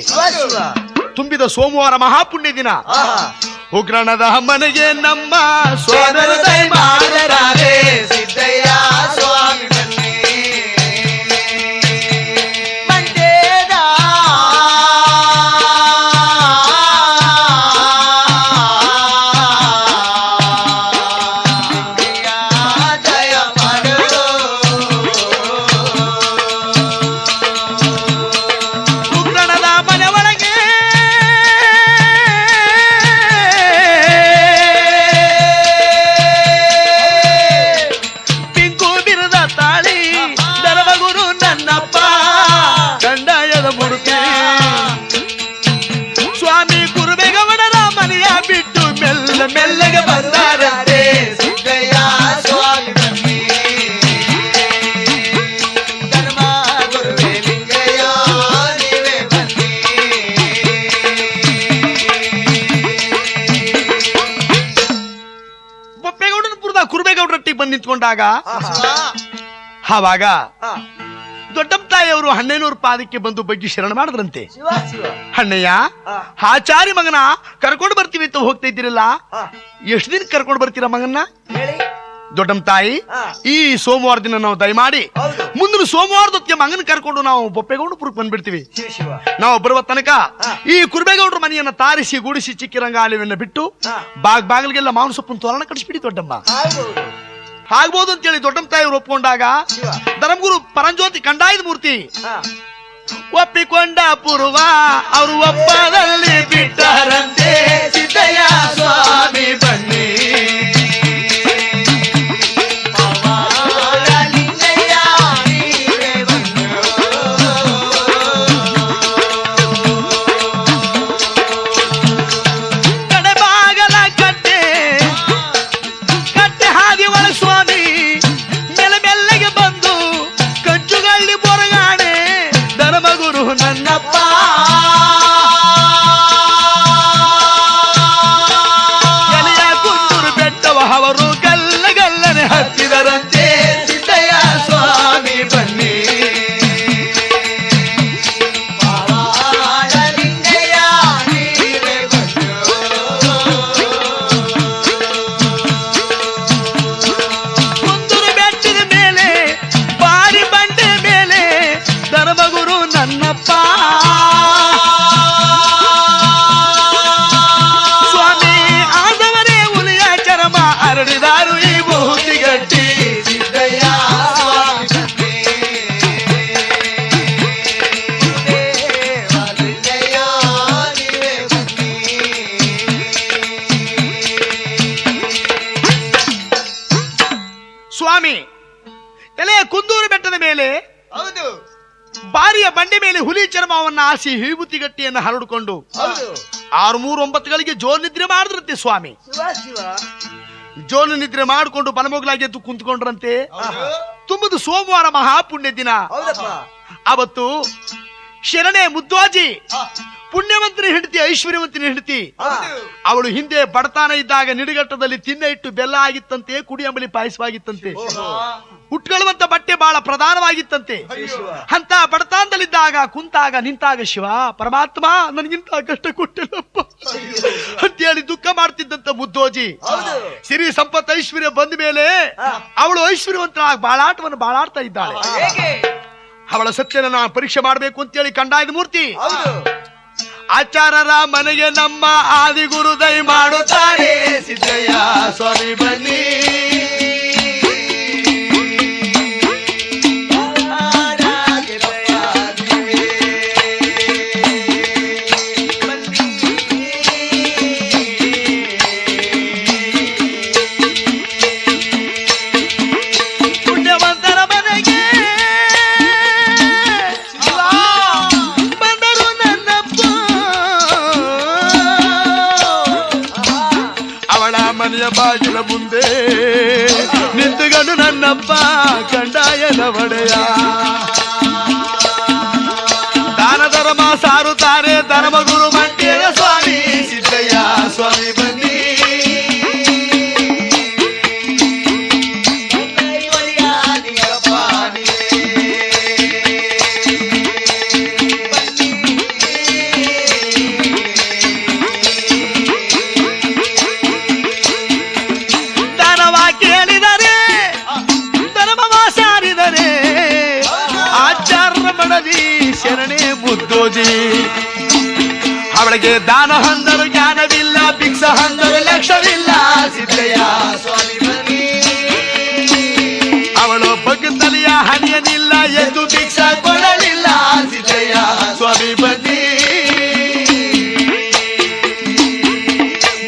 ತುಂಬಿದ ಸೋಮವಾರ ಮಹಾಪುಣ್ಯ ದಿನ ಉಗ್ರಣದ ಮನೆಗೆ ನಮ್ಮ ಸೋದರ ದಯ ಮಾಡಲಾರೆ ಸಿದ್ದಯ್ಯ ಸ್ವಾಮಿ ಬನ್ನಿ ಮಂಡ್ಯದ ದಯ ಮಾಡು ಉಗ್ರಣದ ಮನೆ ಒಳಗೆ ಪಿಂಕು ಬಿರದ ತಾಳಿ ಧರ್ಮಗುರು ನನ್ನಪ್ಪ ಕಂಡಾಯದ ಮೂರ್ತಿ ಸ್ವಾಮಿ ಕುರುಬೇಗೌಡರ ಮನೆಯ ಬಿಟ್ಟು ಮೆಲ್ಲ ಮೆಲ್ಲಗೆ ಬಂದಾರಂತೆ ಸಿದ್ದಯ್ಯ ಸ್ವಾಮಿ ಬನ್ನಿ ಧರ್ಮ ಗುರುವೇ ಲಿಂಗಯ್ಯ ನೀವೇ ಬನ್ನಿ ಬೊಪ್ಪೇಗೌಡನಪುರದ ಕುರುಬೇಗೌಡರಟ್ಟಿಗೆ ಬಂದು ನಿಂತ್ಕೊಂಡಾಗ ಆವಾಗ ದೊಡ್ಡಪ್ಪ ತಾಯಿಯವರು ಹಣ್ಣೇನೂರು ಪಾದಕ್ಕೆ ಬಂದು ಬಗ್ಗಿ ಶರಣ ಮಾಡಿದ್ರಂತೆ. ಶಿವ ಶಿವ ಅಣ್ಣಯ್ಯ ಆಚಾರಿ ಮಗನ ಕರ್ಕೊಂಡು ಬರ್ತೀವಿ ಅಂತ ಹೋಗ್ತಾ ಇದ್ದೀರಲ್ಲ, ಎಷ್ಟು ದಿನ ಕರ್ಕೊಂಡು ಬರ್ತೀರಾ ಮಗನ್ನ? ಹೇಳಿ ದೊಡ್ಡಮ್ಮ ತಾಯಿ, ಈ ಸೋಮವಾರ ದಿನ ನಾವು ದಯಮಾಡಿ ಹೌದು ಮುಂದಿನ ಸೋಮವಾರದೊತ್ತಿಗೆ ಮಗನ ಕರ್ಕೊಂಡು ನಾವು ಬೊಪ್ಪೇಗೌಡಪುರಕ್ಕೆ ಬಂದ್ಬಿಡ್ತೀವಿ. ಶಿವ ಶಿವ ನಾವು ಬರುವ ತನಕ ಈ ಕುರುಬೇಗೌಡರ ಮನೆಯನ್ನ ತಾರಿಸಿ ಗೂಡಿಸಿ ಚಿಕ್ಕಿರಂಗಾಲಯವನ್ನು ಬಿಟ್ಟು ಬಾಗಿಲಿಗೆಲ್ಲ ಮಾವಿನ ಸೊಪ್ಪನ್ನು ತೋರಣ ಕಳಿಸ್ಬಿಡಿ ದೊಡ್ಡಮ್ಮ. ಆಗ್ಬಹುದು ಆಗ್ಬೋದು ಅಂತೇಳಿ ದೊಡ್ಡಮ್ಮ ತಾಯಿಯವರು ಒಪ್ಕೊಂಡಾಗ ಶಿವ ಧರ್ಮಗುರು ಪರಂಜ್ಯೋತಿ ಕಂಡಾಯದ ಮೂರ್ತಿ ಒಪ್ಪಿಕೊಂಡ ಪೂರ್ವ ಅವರು ಒಪ್ಪದಲ್ಲಿ ಬಿಟ್ಟರಂತೆ ಸಿದ್ದಯ್ಯ ಸ್ವಾಮಿ ಬನ್ನಿ ಪವಾಡ ಲಿಂಗಯ್ಯ ನೀವೇ ಬನ್ನಿ ಕಡೆ ಬಾಗಲ ಕಟ್ಟೆ ಹಾದಿ ಒಳ ಸ್ವಾಮಿ ಮೆಲ್ಲ ಮೆಲ್ಲಗೆ ಬಂದು ಕಂಚುಗಳ್ಳಿ ಬೊರಗಾಣೆ ಧರ್ಮಗುರು ನನ್ನಪ್ಪ ಎಲೆಯ ಕುಂದೂರು ಬೆಟ್ಟವ ಅವರು ಗಲ್ಲ ಗಲ್ಲನೆ ಹತ್ತಿದರಂತೆ ಸಿದ್ದಯ್ಯ ಸ್ವಾಮಿ ಬನ್ನಿ ಪವಾಡ ಲಿಂಗಯ್ಯ ನೀವೇ ಬನ್ನಿ ಕುಂದೂರು ಬೆಟ್ಟದ ಮೇಲೆ ಬಾರಿ ಬಂಡೆ ಮೇಲೆ ಧರ್ಮಗುರು ನನ್ನಪ್ಪ ಸ್ವಾಮಿ ಆದವರೇ ಹುಲಿಯ ಚರ್ಮ ಹರಡಿದಾರು ಈ ಬಹುತಿಗಟ್ಟಿ ಸಿದ್ದಯ್ಯ ಸ್ವಾಮಿ ಬನ್ನಿ ದೇವ ಲಿಂಗಯ್ಯ ನೀವೇ ಬನ್ನಿ ಸ್ವಾಮಿ ಎಲೆಯ ಕುಂದೂರು ಬೆಟ್ಟದ ಮೇಲೆ ಹೌದು ಬಾರಿಯ ಬಂಡೆ ಮೇಲೆ ಹುಲಿ ಚರ್ಮವನ್ನ ಹಾಸಿ ವಿಭೂತಿಗಟ್ಟಿಯನ್ನು ಹರಡಿಕೊಂಡು ಹೌದು 6-3-9ಗಳಿಗೆ ಜೋರ್ ನಿದ್ರೆ ಮಾಡಿದ್ರಂತೆ ಸ್ವಾಮಿ. ಶಿವ ಶಿವ ಜೋಲು ನಿದ್ರೆ ಮಾಡಿಕೊಂಡು ಬಲಮೋಗ್ಲಾಗಿ ಎದ್ದು ಕುಂತ್ಕೊಂಡ್ರಂತೆ. ಹೌದು ತುಂಬದು ಸೋಮವಾರ ಮಹಾಪುಣ್ಯ ದಿನ. ಹೌದಪ್ಪ ಅವತ್ತು ಶರಣೆ ಮುದ್ವಾಜಿ ಆ, ಪುಣ್ಯವಂತನ ಹೆಂಡತಿ ಐಶ್ವರ್ಯವಂತನ ಹೆಂಡತಿ ಹೌದು ಅವಳು ಹಿಂದೆ ಬಡತಾನ ಇದ್ದಾಗ ನಿಡುಗಟ್ಟದಲ್ಲಿ ತಿನ್ನ ಇಟ್ಟು ಬೆಲ್ಲ ಆಗಿತ್ತಂತೆ, ಕುಡಿ ಅಂಬಲಿ ಪಾಯಸವಾಗಿತ್ತಂತೆ, ಓಹೋ ಉಟ್ಕೊಳ್ಳುವಂತ ಬಟ್ಟೆ ಬಹಳ ಪ್ರಧಾನವಾಗಿತ್ತಂತೆ. ಅಯ್ಯೋ ಅಂತ ಬಡತಾನದಲ್ಲಿದ್ದಾಗ ಕುಂತಾಗ ನಿಂತಾಗ ಶಿವ ಪರಮಾತ್ಮ ನನಗಿಂತ ಕಷ್ಟ ಕೊಟ್ಟಿಲ್ಲಪ್ಪ ಅಂತೇಳಿ ದುಃಖ ಮಾಡ್ತಿದ್ದಂತ ಮುದ್ದೋಜಿ ಹೌದು ಸಿರಿ ಸಂಪತ್ತು ಐಶ್ವರ್ಯ ಬಂದ ಮೇಲೆ ಅವಳು ಐಶ್ವರ್ಯವಂತನಾಗ ಬಾಳಾಟವನ್ನು ಬಾಳಾಡ್ತಾ ಇದ್ದಾಳೆ. ಹೇಗೆ ಅವಳ ಸತ್ಯನ ಪರೀಕ್ಷೆ ಮಾಡಬೇಕು ಅಂತೇಳಿ ಕಂಡಾಯದ ಮೂರ್ತಿ ಹೌದು ಆಚಾರರ ಮನೆಗೆ ನಮ್ಮ ಆದಿಗುರು ದಯ ಮಾಡುತ್ತಾರೆ ಸಿದ್ದಯ್ಯ ಸ್ವಾಮಿ ಬನ್ನಿ. ಪುಣ್ಯವಂತರ ಮನೆಗೆ ಬಂದರು ನನ್ನಪ್ಪ, ಅವಳ ಮನೆಯ ಬಾಗಿಲ ಮುಂದೆ ನಿಂತುಗನು ನನ್ನಪ್ಪ ಕಂಡಾಯದ ಒಡೆಯ. ದಾನ ಧರ್ಮ ಸಾರುತ್ತಾರೆ ಧರ್ಮಗುರು ಮಂಡ್ಯದ ಸ್ವಾಮಿ ಸಿದ್ದಯ್ಯ ಸ್ವಾಮಿ ಬನ್ನಿ. ಅವಳಿಗೆ ದಾನ ಅಂದರು ಜ್ಞಾನವಿಲ್ಲ, ಭಿಕ್ಷ ಅಂದರು ಲಕ್ಷವಿಲ್ಲ. ಸಿದ್ದಯ್ಯ ಸ್ವಾಮಿ ಬನ್ನಿ, ಅವಳು ಬಗ್ಗತಲಿಯ ಹನಿಯನಿಲ್ಲ, ಎಂದು ಭಿಕ್ಷ ಕೊಡಲಿಲ್ಲ. ಸಿದ್ದಯ್ಯ ಸ್ವಾಮಿ ಬನ್ನಿ.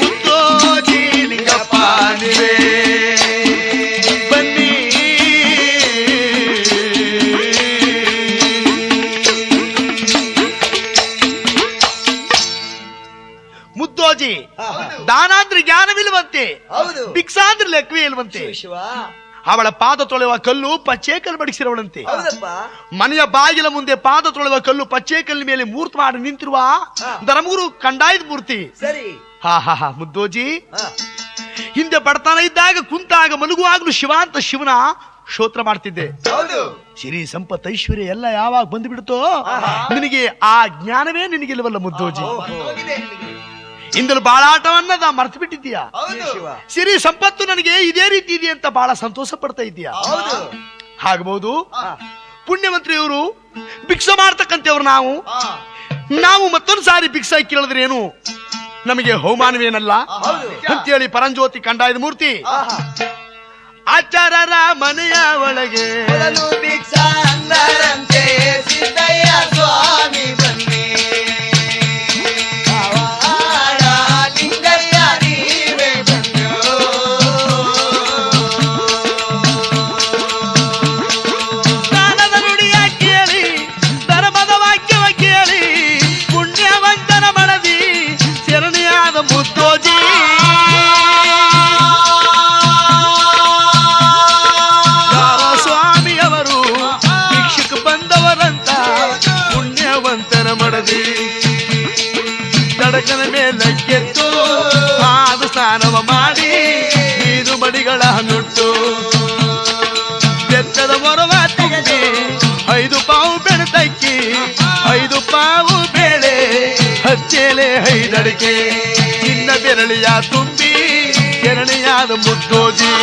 ಮುದ್ದೋಜಿ ಲಿಂಗಪ್ಪ ನೀವೇ ಬನ್ನಿ. ಮುದ್ದೋಜಿ ದಾನ ಅಂದ್ರೆ ಜ್ಞಾನವಿಲ್ವಂತೆ, ಹೌದು ಭಿಕ್ಷಾ ಅಂದ್ರೆ ಲೆಕ್ಕವೇ ಇಲ್ವಂತೆ. ಶಿವ, ಅವಳ ಪಾದ ತೊಳೆಯುವ ಕಲ್ಲು ಪಚ್ಚೇಕಲ್ ಬಡಿಸಿರವಳಂತೆ. ಹೌದಪ್ಪ, ಮನೆಯ ಬಾಗಿಲ ಮುಂದೆ ಪಾದ ತೊಳೆಯುವ ಕಲ್ಲು ಪಚ್ಚೇಕಲ್ ಮೇಲೆ ಮೂರ್ತಿ ಮಾಡಿ ನಿಂತಿರುವ ಧರ್ಮಗುರು ಕಂಡಾಯ್ದ ಮೂರ್ತಿ. ಸರಿ. ಹಾ ಹಾ ಹಾ ಮುದ್ದೋಜಿ, ಹಾ, ಹಿಂದೆ ಬಡತನ ಇದ್ದಾಗ ಕುಂತಾಗ ಮಲಗುವಾಗ್ಲೂ ಶಿವ ಅಂತ ಶಿವನ ಸ್ತೋತ್ರ ಮಾಡ್ತಿದ್ದೆ. ಹೌದು. ಸಿರಿ ಸಂಪತ್ ಐಶ್ವರ್ಯ ಎಲ್ಲ ಯಾವಾಗ ಬಂದು ಬಿಡುತ್ತೋ ನಿನಗೆ ಆ ಜ್ಞಾನವೇ ನಿನಗಿಲ್ವಲ್ಲ ಮುದ್ದೋಜಿ. ಹೋಗಿದೆ ನಿನಗೆ. ಇಂದಲು ಬಾಳಾಟವನ್ನ ಮರ್ತು ಬಿಟ್ಟಿದ್ದೀಯಾ. ಹೌದು ಶಿವ, ಸಿರಿ ಸಂಪತ್ತು ನನಗೆ ಇದೇ ರೀತಿ ಇದೆ ಅಂತ ಬಹಳ ಸಂತೋಷ ಪಡ್ತಾ ಇದ್ದೀಯಾ. ಹೌದು. ಆಗಬಹುದು. ಹಾ, ಪುಣ್ಯವಂತ್ರಿಯವರು ಭಿಕ್ಷೆ ಮಾಡ್ತಕ್ಕಂಥವ್ರು ನಾವು ಮತ್ತೊಂದು ಸಾರಿ ಭಿಕ್ಷೆ ಕೇಳಿದ್ರೆ ಏನು ನಮಗೆ ಅವಮಾನವೇನಲ್ಲ ಹೌದು. ಅಂತೇಳಿ ಪರಂಜ್ಯೋತಿ ಕಂಡಾಯ್ದ ಮೂರ್ತಿ ಆಹಾ. ಆಚಾರರ ಮನೆಯ ಒಳಗೆ ಮೊದಲು ಭಿಕ್ಷಾ ಅಂದರಂತೆ ಸಿದ್ದಯ್ಯ ಸ್ವಾಮಿ ಬನ್ನಿ. ಪವಾಡ ಲಿಂಗಯ್ಯ ನೀವೇ ಬಂದು. ದಾನದ ನುಡಿಯ ಕೇಳಿ ಧರ್ಮದ ವಾಕ್ಯವ ಕೇಳಿ ಪುಣ್ಯವಂತನ ಮನದಿ ಶರಣಿಯಾದ ಮುದ್ದೋಜಿ. ಸ್ವಾಮಿಯವರು ಭಿಕ್ಷಕ್ಕೆ ಬಂದವರಂತ ಪುಣ್ಯವಂತನ ಮಡದಿ ತಡಕನ ಮೇಲೆ ಕೆತ್ತು ಪಾದ ಸ್ನಾನವ ಮಾಡಿ ನೀರು ಮಡಿಗಳ ನುಟ್ಟು ಬೆತ್ತದ ಮೊರವ ತುಂಬಿ 5 ಪಾವು ಬೆಣತಕ್ಕಿ 5 ಪಾವು ಬೇಳೆ ಹಚ್ಚೇಲೆ 5 ಅಡಿಕೆ ಚಿನ್ನ ಬೆರಳಿಯ ತುಂಬಿ ಎರಳೆಯಾದ ಮುದ್ದೋಜಿ.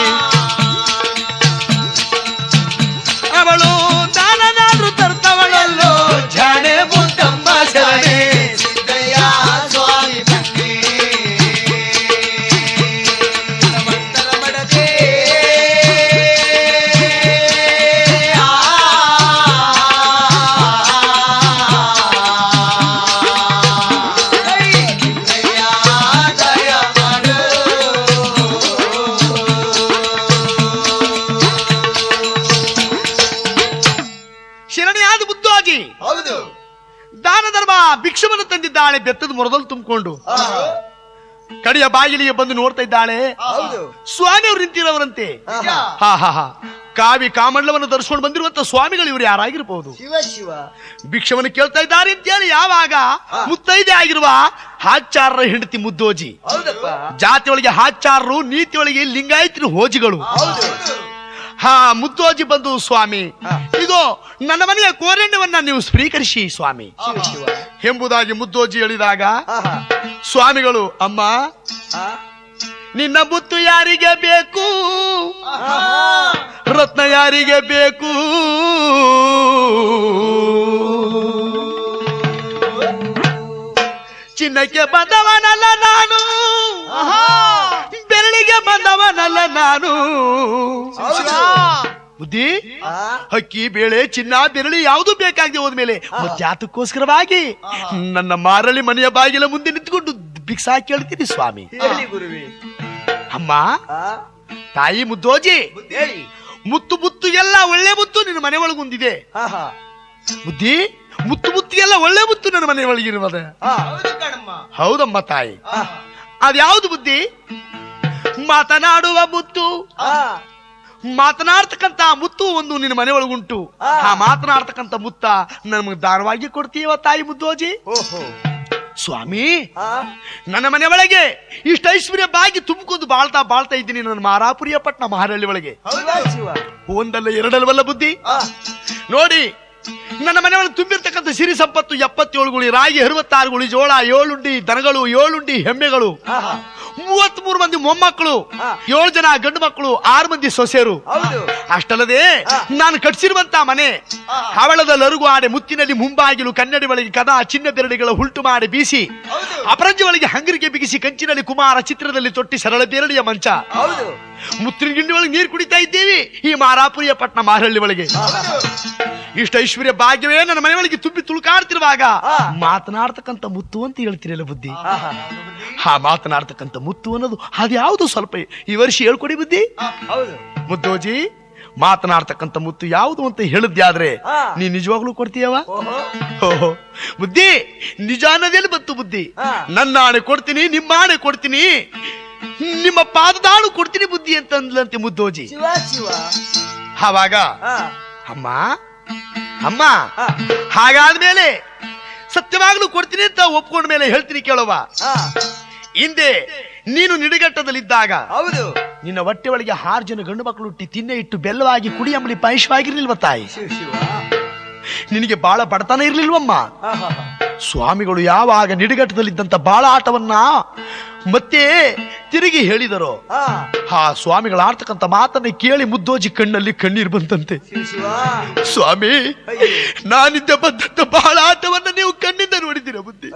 ಅವಳು ದಾನನಾದ್ರು ತರ್ತವಳಲ್ಲೋ ಜಾಣೆ ಮುದ್ದಮ್ಮ ಶರಣೆ. ಸಿದ್ದಯ್ಯ ಸ್ವಾಮಿ ಬನ್ನಿ. ಧನವಂತರ ಮಡದಿ. ಸಿದ್ದಯ್ಯ ದಯ ಮಾಡು. ಶರಣಿಯಾದ ಮುದ್ದೋಜಿ ಹೌದು. ದಾನ ಧರ್ಮ ಭಿಕ್ಷವನ್ನು ತಂದಿದ್ದಾಳೆ ಬೆತ್ತದ ಮೊರದಲ್ಲಿ ತುಂಬಿಕೊಂಡು. ಆಹಾ. ಕಡೆಯ ಬಾಗಿಲಿಗೆ ಬಂದು ನೋಡ್ತಾ ಇದ್ದಾಳೆ. ಹೌದು. ಸ್ವಾಮಿಯವರು ನಿಂತಿರೋವರಂತೆ. ಆಹಾ. ಹಾ ಹಾ ಹಾ ಕಾವಿ ಕಾಮಂಡಲವನ್ನು ಧರಿಸ್ಕೊಂಡು ಬಂದಿರುವಂತ ಸ್ವಾಮಿಗಳು ಇವರು ಯಾರಾಗಿರ್ಬಹುದು. ಶಿವ ಶಿವ. ಭಿಕ್ಷವನ್ನು ಕೇಳ್ತಾ ಇದ್ದಾರೆ ಅಂತೇಳಿ ಯಾವಾಗ ಮುತ್ತೈದೆ ಆಗಿರುವ ಹಾಚಾರರ ಹೆಂಡತಿ ಮುದ್ದೋಜಿ. ಹೌದಪ್ಪ. ಜಾತಿ ಒಳಗೆ ಹಾಚಾರರು, ನೀತಿ ಒಳಗೆ ಲಿಂಗಾಯತರು ಹೋಜಿಗಳು. ಹೌದು. ಹಾ ಮುದ್ದೋಜಿ ಬಂದು ಸ್ವಾಮಿ ಇದೋ ನನ್ನ ಮನೆಯ ಕೋರಣ್ಯವನ್ನ ನೀವು ಸ್ವೀಕರಿಸಿ ಸ್ವಾಮಿ ಶಿವ ಶಿವ. ಎಂಬುದಾಗಿ ಮುದ್ದೋಜಿ ಹೇಳಿದಾಗ ಆಹಾ. ಸ್ವಾಮಿಗಳು ಅಮ್ಮ ಆ? ನಿನ್ನ ಮುತ್ತು ಯಾರಿಗೆ ಬೇಕು, ಆಹಾ. ರತ್ನ ಯಾರಿಗೆ ಬೇಕು, ಚಿನ್ನಕ್ಕೆ ಬಂದವನಲ್ಲ ನಾನು, ಬೆರಳಿಗೆ ಬಂದವನಲ್ಲ ನಾನು. ಹೌದು. ಬುದ್ಧಿ ಆ? ಅಕ್ಕಿ ಬೇಳೆ ಚಿನ್ನ ಬೆರಳಿ ಯಾವುದು ಬೇಕಾಗದೆ ಹೋದ್ಮೇಲೆ ಮತ್ಯಾತಕ್ಕೋಸ್ಕರವಾಗಿ ನನ್ನ ಮಾರಳಿ ಮನೆಯ ಬಾಗಿಲ ಮುಂದೆ ನಿಂತ್ಕೊಂಡು ಭಿಕ್ಷಾ ಕೇಳ್ತೀನಿ ಸ್ವಾಮಿ. ಹೇಳಿ ಗುರುವಿ. ಅಮ್ಮ ಆ? ತಾಯಿ ಮುದ್ದೋಜಿ, ಹೇಳಿ. ಮುತ್ತು ಮುತ್ತು ಎಲ್ಲ ಒಳ್ಳೆ ಮುತ್ತು ನಿನ್ನ ಮನೆ ಒಳಗೊಂದಿದೆ. ಆಹಾ. ಬುದ್ಧಿ ಮುತ್ತು ಮುತ್ತಿಗೆಲ್ಲ ಒಳ್ಳೆ ಮುತ್ತು ನನ್ನ ಮನೆ ಒಳಗಿರುವುದ. ಆ. ಹೌದು ಕಣಮ್ಮ. ಹೌದಮ್ಮ ತಾಯಿ. ಆ. ಅದ್ಯಾವುದು ಬುದ್ಧಿ? ಮಾತನಾಡುವ ಮುತ್ತು, ಆ. ಮಾತನಾಡ್ತಕ್ಕಂತ ಮುತ್ತು ಒಂದು ನಿನ್ನ ಮನೆ ಒಳಗುಂಟು. ಆ ಮಾತನಾಡ್ತಕ್ಕಂತ ಮುತ್ತ ನಮಗೆ ದಾನವಾಗಿ ಕೊಡ್ತೀವ ತಾಯಿ ಮುದ್ದೋಜಿ. ಓಹೋ. ಸ್ವಾಮಿ ಆ? ನನ್ನ ಮನೆ ಒಳಗೆ ಇಷ್ಟ ಐಶ್ವರ್ಯ ಬಾಗಿ ತುಂಬಿಕೊಂಡು ಬಾಳ್ತಾ ಬಾಳ್ತಾ ಇದ್ದೀನಿ ನನ್ನ ಮಾರಾಪುರಿಯ ಪಟ್ಟಣ ಮಹಾರಳ್ಳಿ ಒಳಗೆ. ಹೌದಾ ಶಿವ? ಒಂದಲ್ಲ ಎರಡಲ್ವಲ್ಲ ಬುದ್ಧಿ. ಆ. ನೋಡಿ ನನ್ನ ಮನೆ ಒಳಗೆ ತುಂಬಿರ್ತಕ್ಕಂಥ ಸಿರಿ ಸಂಪತ್ತು 77 ಗುಳಿ ರಾಗಿ, 66 ಗುಳಿ ಜೋಳ, 7 ಉಂಡಿ ದನಗಳು, 7 ಉಂಡಿ ಎಮ್ಮೆಗಳು, ಆಹಾ. 33 ಮಂದಿ ಮೊಮ್ಮಕ್ಕಳು, 7 ಜನ ಗಂಡು ಮಕ್ಕಳು, 6 ಮಂದಿ ಸೊಸೆಯರು. ಹೌದು. ಅಷ್ಟಲ್ಲದೆ ನಾನು ಕಟ್ಸಿರುವಂತ ಮನೆ ಹವಳದ ಲರುಗು ಆಡೆ ಮುತ್ತಿನಲ್ಲಿ ಮುಂಬಾಗಿಲು, ಕನ್ನಡಿ ಒಳಗೆ ಕದ, ಚಿನ್ನ ಬೆರಳಿಗಳ ಹುಲ್ಟು ಮಾಡಿ ಬೀಸಿ, ಅಪರಂಜಿ ಒಳಗೆ ಹಂಗರಿಗೆ ಬಿಗಿಸಿ, ಕಂಚಿನಲ್ಲಿ ಕುಮಾರ ಚಿತ್ರದಲ್ಲಿ ತೊಟ್ಟಿ ಸರಳ ಬೇರಳಿಯ ಮಂಚ, ಹೌದು. ಮುತ್ತಿನ ಗಿಂಡಿ ಒಳಗೆ ನೀರು ಕುಡಿತಾ ಇದ್ದೀವಿ ಈ ಮಾರಾಪುರಿಯ ಪಟ್ಟಣ ಮಾರಹಳ್ಳಿ ಒಳಗೆ. ಇಷ್ಟ ಐಶ್ವರ್ಯ ಭಾಗ್ಯವೇ ನನ್ನ ಮನೆ ಒಳಗೆ ತುಂಬಿ ತುಳುಕಾಡ್ತಿರುವಾಗ ಮಾತನಾಡ್ತಕ್ಕಂಥ ಮುತ್ತು ಅಂತ ಹೇಳ್ತಿರಲ್ಲ ಬುದ್ಧಿ. ಹಾ, ಮಾತನಾಡ್ತಕ್ಕಂಥ ಮುತ್ತು ಅನ್ನೋದು ಅದ್ಯಾವುದು ಸ್ವಲ್ಪ ಈ ವರ್ಷ ಹೇಳ್ಕೊಡಿ ಬುದ್ಧಿ. ಹೌದು. ಮುದ್ದೋಜಿ, ಮಾತನಾಡ್ತಕ್ಕಂಥ ಮುತ್ತು ಯಾವುದು ಅಂತ ಹೇಳಿದ್ಯಾದ್ರೆ ನೀ ನಿಜವಾಗ್ಲೂ ಕೊಡ್ತೀಯವ? ಓಹೋ ಬುದ್ಧಿ, ನಿಜ ಅನ್ನೋದೇನು ಬಂತು ಬುದ್ಧಿ? ನನ್ನ ಆಣೆ ಕೊಡ್ತೀನಿ, ನಿಮ್ಮ ಆಣೆ ಕೊಡ್ತೀನಿ, ನಿಮ್ಮ ಪಾದದಾಳು ಕೊಡ್ತೀನಿ ಬುದ್ಧಿ ಅಂತ ಅಂದ್ಲಂತೆ ಮುದ್ದೋಜಿ. ಆವಾಗ ಅಮ್ಮ ಅಮ್ಮ ಹಾಗಾದ್ಮೇಲೆ ಸತ್ಯವಾಗ್ಲೂ ಕೊಡ್ತೀನಿ ಅಂತ ಒಪ್ಕೊಂಡ ಮೇಲೆ ಹೇಳ್ತೀನಿ ಕೇಳವ. ಹಿಂದೆ ನೀನು ನಿಡಿಗಟ್ಟದಲ್ಲಿದ್ದಾಗ ಹೌದು, ನಿನ್ನ ಹೊಟ್ಟೆ ಒಳಗೆ 6 ಜನ ಗಂಡು ಮಕ್ಕಳು ಹುಟ್ಟಿ ತಿನ್ನೆ ಇಟ್ಟು ಬೆಲ್ಲವಾಗಿ ಕುಡಿ ಅಂಬಲಿ ಪಾಯಸವಾಗಿರ್ಲಿಲ್ವ ತಾಯಿ? ನಿನಗೆ ಬಾಳ ಬಡತನ ಇರ್ಲಿಲ್ವಮ್ಮ? ಸ್ವಾಮಿಗಳು ಯಾವಾಗ ನಿಡಿಗಟ್ಟದಲ್ಲಿದ್ದಂತ ಬಾಳ ಆಟವನ್ನ ಮತ್ತೆ ತಿರುಗಿ ಹೇಳಿದರೋ ಆ ಸ್ವಾಮಿಗಳು ಆಡ್ತಕ್ಕಂಥ ಮಾತನ್ನ ಕೇಳಿ ಮುದ್ದೋಜಿ ಕಣ್ಣಲ್ಲಿ ಕಣ್ಣೀರು ಬಂತಂತೆ. ಸ್ವಾಮಿ, ನಾನಿದ್ದ ಬಂದಂತ ಬಾಳ ಆಟವನ್ನ ನೀವು ಕಣ್ಣಿಂದ ನೋಡಿದ್ದೀರ ಬುದ್ಧಿ.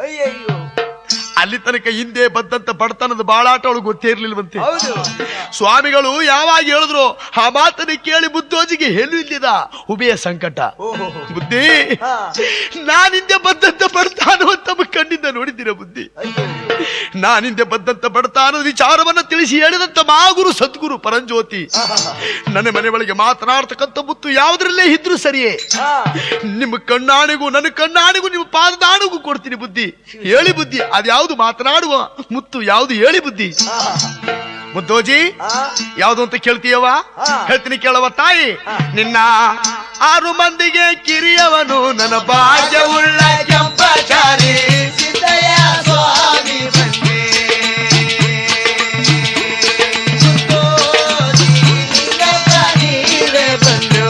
ಅಲ್ಲಿ ತನಕ ಹಿಂದೆ ಬಂದಂತ ಬಡತನದ ಬಾಳಾಟ ಅವಳು ಗೊತ್ತೇ ಇರ್ಲಿಲ್ವಂತೆ. ಸ್ವಾಮಿಗಳು ಯಾವಾಗ ಹೇಳಿದ್ರು ಆ ಮಾತನ್ನ ಕೇಳಿ ಮುದ್ದೋಜಿಗೆ ಹೇಳಿದ ಉಭಯ ಸಂಕಟ. ಬುದ್ಧಿ, ನಾನಿಂದೆ ಬಂದಂತ ಬಡತಾನು ಅಂತ ಕಣ್ಣಿಂದ ನೋಡಿದ್ದೀರ ಬುದ್ಧಿ. ನಾನಿಂದೆ ಬಂದಂತ ಬಡತಾನದ ವಿಚಾರವನ್ನ ತಿಳಿಸಿ ಹೇಳಿದಂತ ಮಾಗುರು ಸದ್ಗುರು ಪರಂಜ್ಯೋತಿ ನನ್ನ ಮನೆ ಒಳಗೆ ಮಾತನಾಡ್ತಕ್ಕಂಥ ಮುತ್ತು ಯಾವುದ್ರಲ್ಲೇ ಇದ್ರು ಸರಿಯೇ, ನಿಮ್ಮ ಕಣ್ಣಾಣಿಗೂ ನನ್ನ ಕಣ್ಣಾಣಿಗೂ ನಿಮ್ಮ ಪಾದದಾಣಿಗೂ ಕೊಡ್ತೀನಿ ಬುದ್ಧಿ. ಹೇಳಿ ಬುದ್ಧಿ, ಅದ್ಯಾವುದು ಮಾತನಾಡುವ ಮುತ್ತು ಯಾವುದು ಹೇಳಿ ಬುದ್ಧಿ. ಮುದ್ದೋಜಿ, ಯಾವುದು ಅಂತ ಕೇಳ್ತೀಯವ? ಹೇಳ್ತೀನಿ ಕೇಳವ ತಾಯಿ. ನಿನ್ನ 6 ಮಂದಿಗೆ ಕಿರಿಯವನು ನನ್ನ ಭಾಗ್ಯವುಳ್ಳ ಕೆಂಪಚಾರಿ ಸಿದ್ದಯ್ಯ ಸ್ವಾಮಿ ಬಂದೆ. ಬಂದು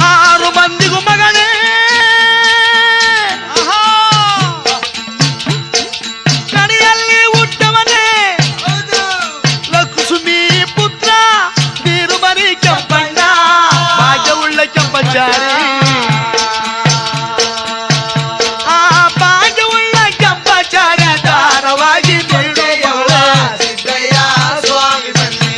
6 ಮಂದಿಗೂ ಮಗನೇ ಕಣಿಯಲ್ಲಿ ಹುಟ್ಟವನೇ ಲಕ್ಷ್ಮೀ ಪುತ್ರ ಬೀರುಮರಿ ಕೆಂಪಣ್ಣ ಭಾಗ್ಯವುಳ್ಳ ಕೆಂಪಚಾರಿ. ಆ ಭಾಗ್ಯವುಳ್ಳ ಕೆಂಪಚಾರಿ ದಾರವಾಗಿ ಬಿಡುವವಳ ಸಿದ್ದಯ್ಯ ಸ್ವಾಮಿ ಬನ್ನಿ.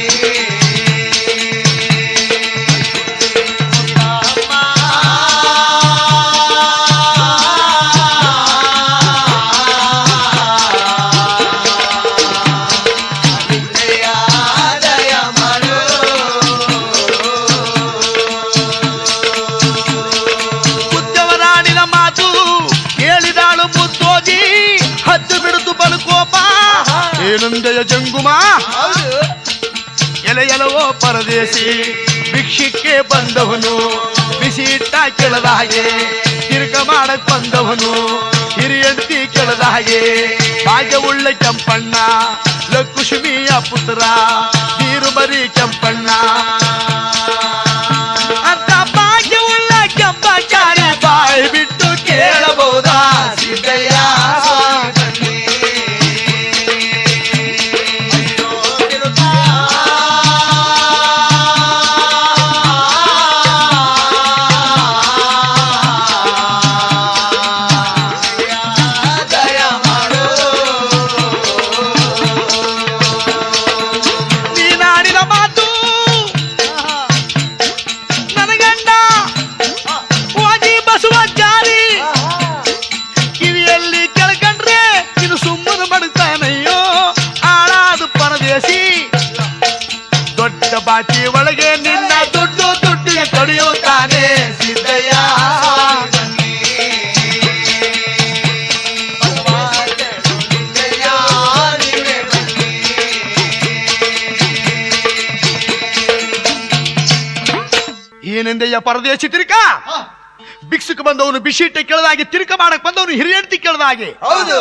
ಮುದ್ದವರಾಡಿನ ಮಾತು ಕೇಳಿದಾಳು ಮುದ್ದೋಜಿ, ಹದ್ದು ಬಿಡುತ್ತು ಬಲುಕೋಪ ಏನಂದೆಯ ಜಂಗುಮ. ಎಲೆಯಲವೋ ಪರದೇಶಿ ಭಿಕ್ಷಕ್ಕೆ ಬಂದವನು, ಬಿಸಿ ಇಟ್ಟ ಕೆಳದ ಹಾಗೆ ತಿರುಗ ಮಾಡಕ್ ಬಂದವನು, ಹಿರಿಯಂತಿ ಕೆಳದ ಹಾಗೆ ಭಾಗ್ಯವುಳ್ಳ ಕೆಂಪಣ್ಣ ಲಕ್ಷ್ಮಿಯ ಪುತ್ರ ಬೀರುಮರಿ ಕೆಂಪಣ್ಣ ಅಂತ ಭಾಗ್ಯವುಳ್ಳ ಕೆಂಪಚಾರಿ ಬಾಯಿ ಬಿಟ್ಟು ಕೇಳಬಹುದಾ ಸಿದ್ದಯ್ಯ ಸ್ವಾಮಿ ಬನ್ನಿ. ನೀನಾಡಿದ ಮಾತು ನನಗಂಡ ಓದಿ ಬಸವಚಾರಿ ಕಿವಿಯಲ್ಲಿ ಕೆಳಕಂಡ್ರೆ ಇದು ಸುಮ್ಮನೆ ಮಾಡುತ್ತಾನಯ್ಯೋ ಆಳಾದ ಪರದೇಶಿ. ದೊಡ್ಡ ಬಾಚಿ ಒಳಗೆ ನಿನ್ನ ದುಡ್ಡು ದುಡ್ಡಿಗೆ ತೊಡೆಯುತ್ತಾನೆ ಸಿದ್ದಯ್ಯ. ಏನಂದಯ್ಯ ಪರದೇಶಿ ತಿರುಕ? ಭಿಕ್ಷುಕ ಬಂದವನು ಬಿಸಿ ಇಟ್ಟ ಕೇಳದಾಗೆ, ತಿರುಕ ಮಾಡಕ್ ಬಂದವನು ಹಿರಿಯಂತಿ ಕೇಳದಾಗೆ. ಹೌದು.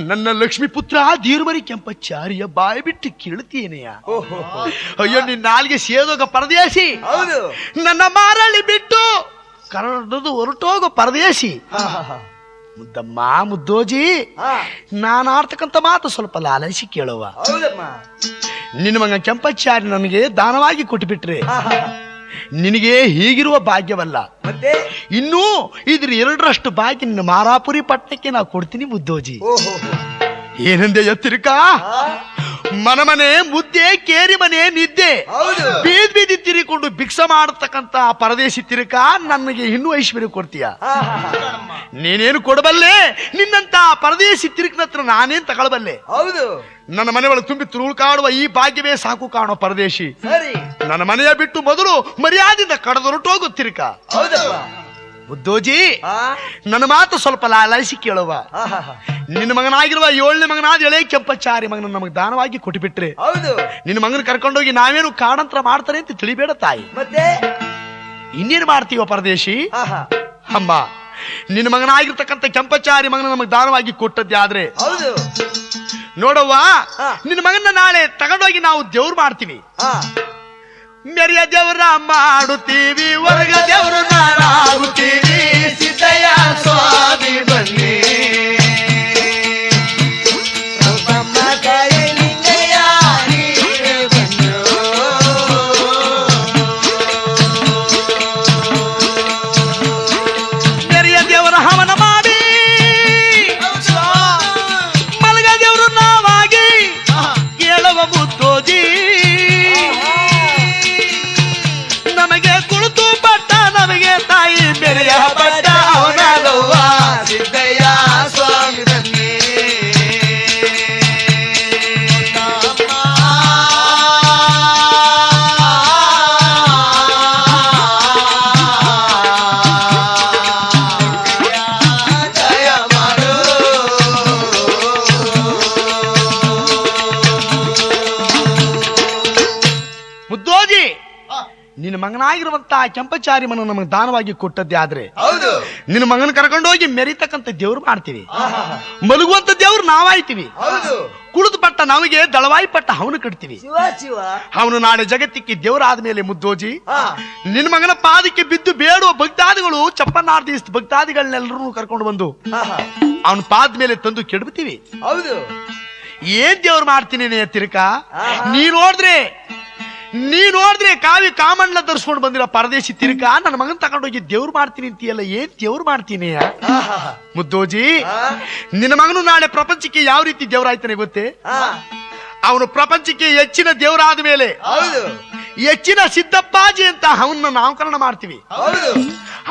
ನನ್ನ ಲಕ್ಷ್ಮೀ ಪುತ್ರ ದೀರ್ಮರಿ ಕೆಂಪಚಾರಿಯ ಬಾಯಿ ಬಿಟ್ಟು ಕೇಳ್ತೀನೆಯ? ಅಯ್ಯೋ, ನಿನ್ನ ನಾಲ್ಗೆ ಸೇದೋಗ ಪರದೇಶಿ. ಹೌದು. ನನ್ನ ಮಾರಳ್ಳಿ ಬಿಟ್ಟು ಕರೆದು ಹೊರಟೋಗು ಪರದೇಶಿ. ಮುದ್ದಮ್ಮ ಮುದ್ದೋಜಿ, ನಾನು ಆಡ್ತಕ್ಕಂಥ ಮಾತು ಸ್ವಲ್ಪ ಲಾಲಿಸಿ ಕೇಳುವ. ನಿನ್ನ ಮಗ ಕೆಂಪಚಾರಿ ನನಗೆ ದಾನವಾಗಿ ಕೊಟ್ಟುಬಿಟ್ರೆ ನಿನಗೆ ಹೀಗಿರುವ ಭಾಗ್ಯವಲ್ಲ, ಇನ್ನೂ ಇದ್ರ 2ರಷ್ಟು ಭಾಗ್ಯ ನಿನ್ನ ಮಾರಾಪುರಿ ಪಟ್ಟಣಕ್ಕೆ ನಾವು ಕೊಡ್ತೀನಿ ಮುದ್ದೋಜಿ. ಏನಂದೆ ಎತ್ತಿರಿಕ? ಮನೆ ಮುದ್ದೆ, ಕೇರಿ ಮನೆ ನಿದ್ದೆ, ಬೀದ್ ಬೀದಿ ತಿರಿಕೊಂಡು ಭಿಕ್ಷೆ ಮಾಡತಕ್ಕಂತ ಪರದೇಶಿ ತಿರುಕ ನನಗೆ ಇನ್ನೂ ಐಶ್ವರ್ಯ ಕೊಡ್ತೀಯ? ನೀನೇನು ಕೊಡಬಲ್ಲೆ? ನಿನ್ನಂತ ಪರದೇಶಿ ತಿರುಕನ ಹತ್ರ ನಾನೇನ್ ತಗೊಳ್ಬಲ್ಲೆ? ನನ್ನ ಮನೆ ಒಳಗೆ ತುಂಬಿ ತುರುಳುಕಾಡುವ ಈ ಭಾಗ್ಯವೇ ಸಾಕು ಕಾಣೋ ಪರದೇಶಿ. ನನ್ನ ಮನೆಯ ಬಿಟ್ಟು ಮೊದಲು ಮರ್ಯಾದೆಯಿಂದ ಕಡದೊರಟೋಗು ತಿರುಕ. ಮುದ್ದೋಜಿ, ನನ್ನ ಮಾತು ಸ್ವಲ್ಪ ಲಾಲಿಸಿ ಕೇಳುವ. ನಿನ್ನ ಮಗನಾಗಿರುವ 7ನೇ ಮಗನಾದ ಎಳೆ ಕೆಂಪಚಾರಿ ಮಗನ ನಮಗೆ ದಾನವಾಗಿ ಕೊಟ್ಟುಬಿಟ್ರೆ ನಿನ್ನ ಮಗನ ಕರ್ಕೊಂಡೋಗಿ ನಾವೇನು ಕಾಡಂತ್ರ ಮಾಡ್ತಾರೆ ಅಂತ ತಿಳಿಬೇಡ ತಾಯಿ. ಇನ್ನೇನು ಮಾಡ್ತೀವ ಪರದೇಶಿ? ಅಮ್ಮ, ನಿನ್ನ ಮಗನಾಗಿರ್ತಕ್ಕಂಥ ಕೆಂಪಚಾರಿ ಮಗನ ನಮಗೆ ದಾನವಾಗಿ ಕೊಟ್ಟದ್ದೇ ಆದ್ರೆ ನೋಡವ್ವ, ನಿನ್ನ ಮಗನ ನಾಳೆ ತಗೊಂಡೋಗಿ ನಾವು ದೇವ್ರು ಮಾಡ್ತೀವಿ. ಮೆರಿಯ ದೇವರ ಮಾಡುತ್ತೀವಿ, ವರ್ಗ ದೇವರು ನಾರಾಗುತ್ತೀವಿ. ಸಿದ್ದಯ್ಯ ಸ್ವಾಮಿ ಬನ್ನಿ, ಮೆರಿಯ ದೇವರ ಹವನ ಮಾಡಿ ಮಲಗ ದೇವರು ನಾವಾಗಿ ಕೇಳುವ ಮುದ್ದೋಜಿ. ನಮಗೆ ಕುಳಿತು ಪಟ್ಟ ನಮಗೆ ತಾಯಿ ಬೆರೆಯ ಪಟ್ಟ ಅವನಗವ್ವ. ಸಿದ್ದಯ್ಯ ಸ್ವಾಮಿ ಬನ್ನಿ. ಮುದ್ದೋಜಿ, ನಿನ್ನ ಮಗನಾಗಿರುವಂತ ಕೆಂಪಚಾರಿ ಮನ ನಮಗೆ ದಾನವಾಗಿ ಕೊಟ್ಟದ್ದೇ ಆದ್ರೆ ನಿನ್ನ ಮಗನ ಕರ್ಕೊಂಡೋಗಿ ಮೆರಿತಕ್ಕಂಥ ದೇವ್ರು ಮಾಡ್ತೀವಿ. ಮಲಗುವಂತ ದೇವ್ರು ನಾವಾಯ್ತೀವಿ. ಕುಳಿದು ಪಟ್ಟ ನಮಗೆ ದಳವಾಯಿ ಪಟ್ಟ ಅವನು ಕಟ್ತೀವಿ. ಅವನು ನಾಳೆ ಜಗತ್ತಿಗೆ ದೇವರಾದ ಮೇಲೆ ಮುದ್ದೋಜಿ, ನಿನ್ನ ಮಗನ ಪಾದಕ್ಕೆ ಬಿದ್ದು ಬೇಡುವ ಭಕ್ತಾದಿಗಳು ಚಪ್ಪನ್ನಾರ್ದಿ ಭಕ್ತಾದಿಗಳನ್ನೆಲ್ಲರೂ ಕರ್ಕೊಂಡು ಬಂದು ಅವನ ಪಾದ ಮೇಲೆ ತಂದು ಕೆಡಬ್ತೀವಿ. ಏನ್ ದೇವ್ರು ಮಾಡ್ತೀನಿ ತಿರುಕ? ನೀ ನೋಡಿದ್ರೆ ಕಾವಿ ಕಾಮಣ್ಣ ಧರಿಸ್ಕೊಂಡು ಬಂದಿರೋ ಪರದೇಶಿ ತಿರುಕ ನನ್ನ ಮಗನ್ ತಗೊಂಡೋಗಿ ದೇವ್ರು ಮಾಡ್ತೀನಿ ಅಂತೀಯಲ್ಲ, ಏನ್ ದೇವ್ರು ಮಾಡ್ತೀನಿ ಮುದ್ದೋಜಿ? ನಿನ್ನ ಮಗನು ನಾಳೆ ಪ್ರಪಂಚಕ್ಕೆ ಯಾವ ರೀತಿ ದೇವರಾಯ್ತಾನೆ ಗೊತ್ತೇ? ಅವನು ಪ್ರಪಂಚಕ್ಕೆ ಹೆಚ್ಚಿನ ದೇವರಾದ ಮೇಲೆ ಹೆಚ್ಚಿನ ಸಿದ್ದಪ್ಪಾಜಿ ಅಂತ ಅವನ್ನ ನಾಮಕರಣ ಮಾಡ್ತೀವಿ.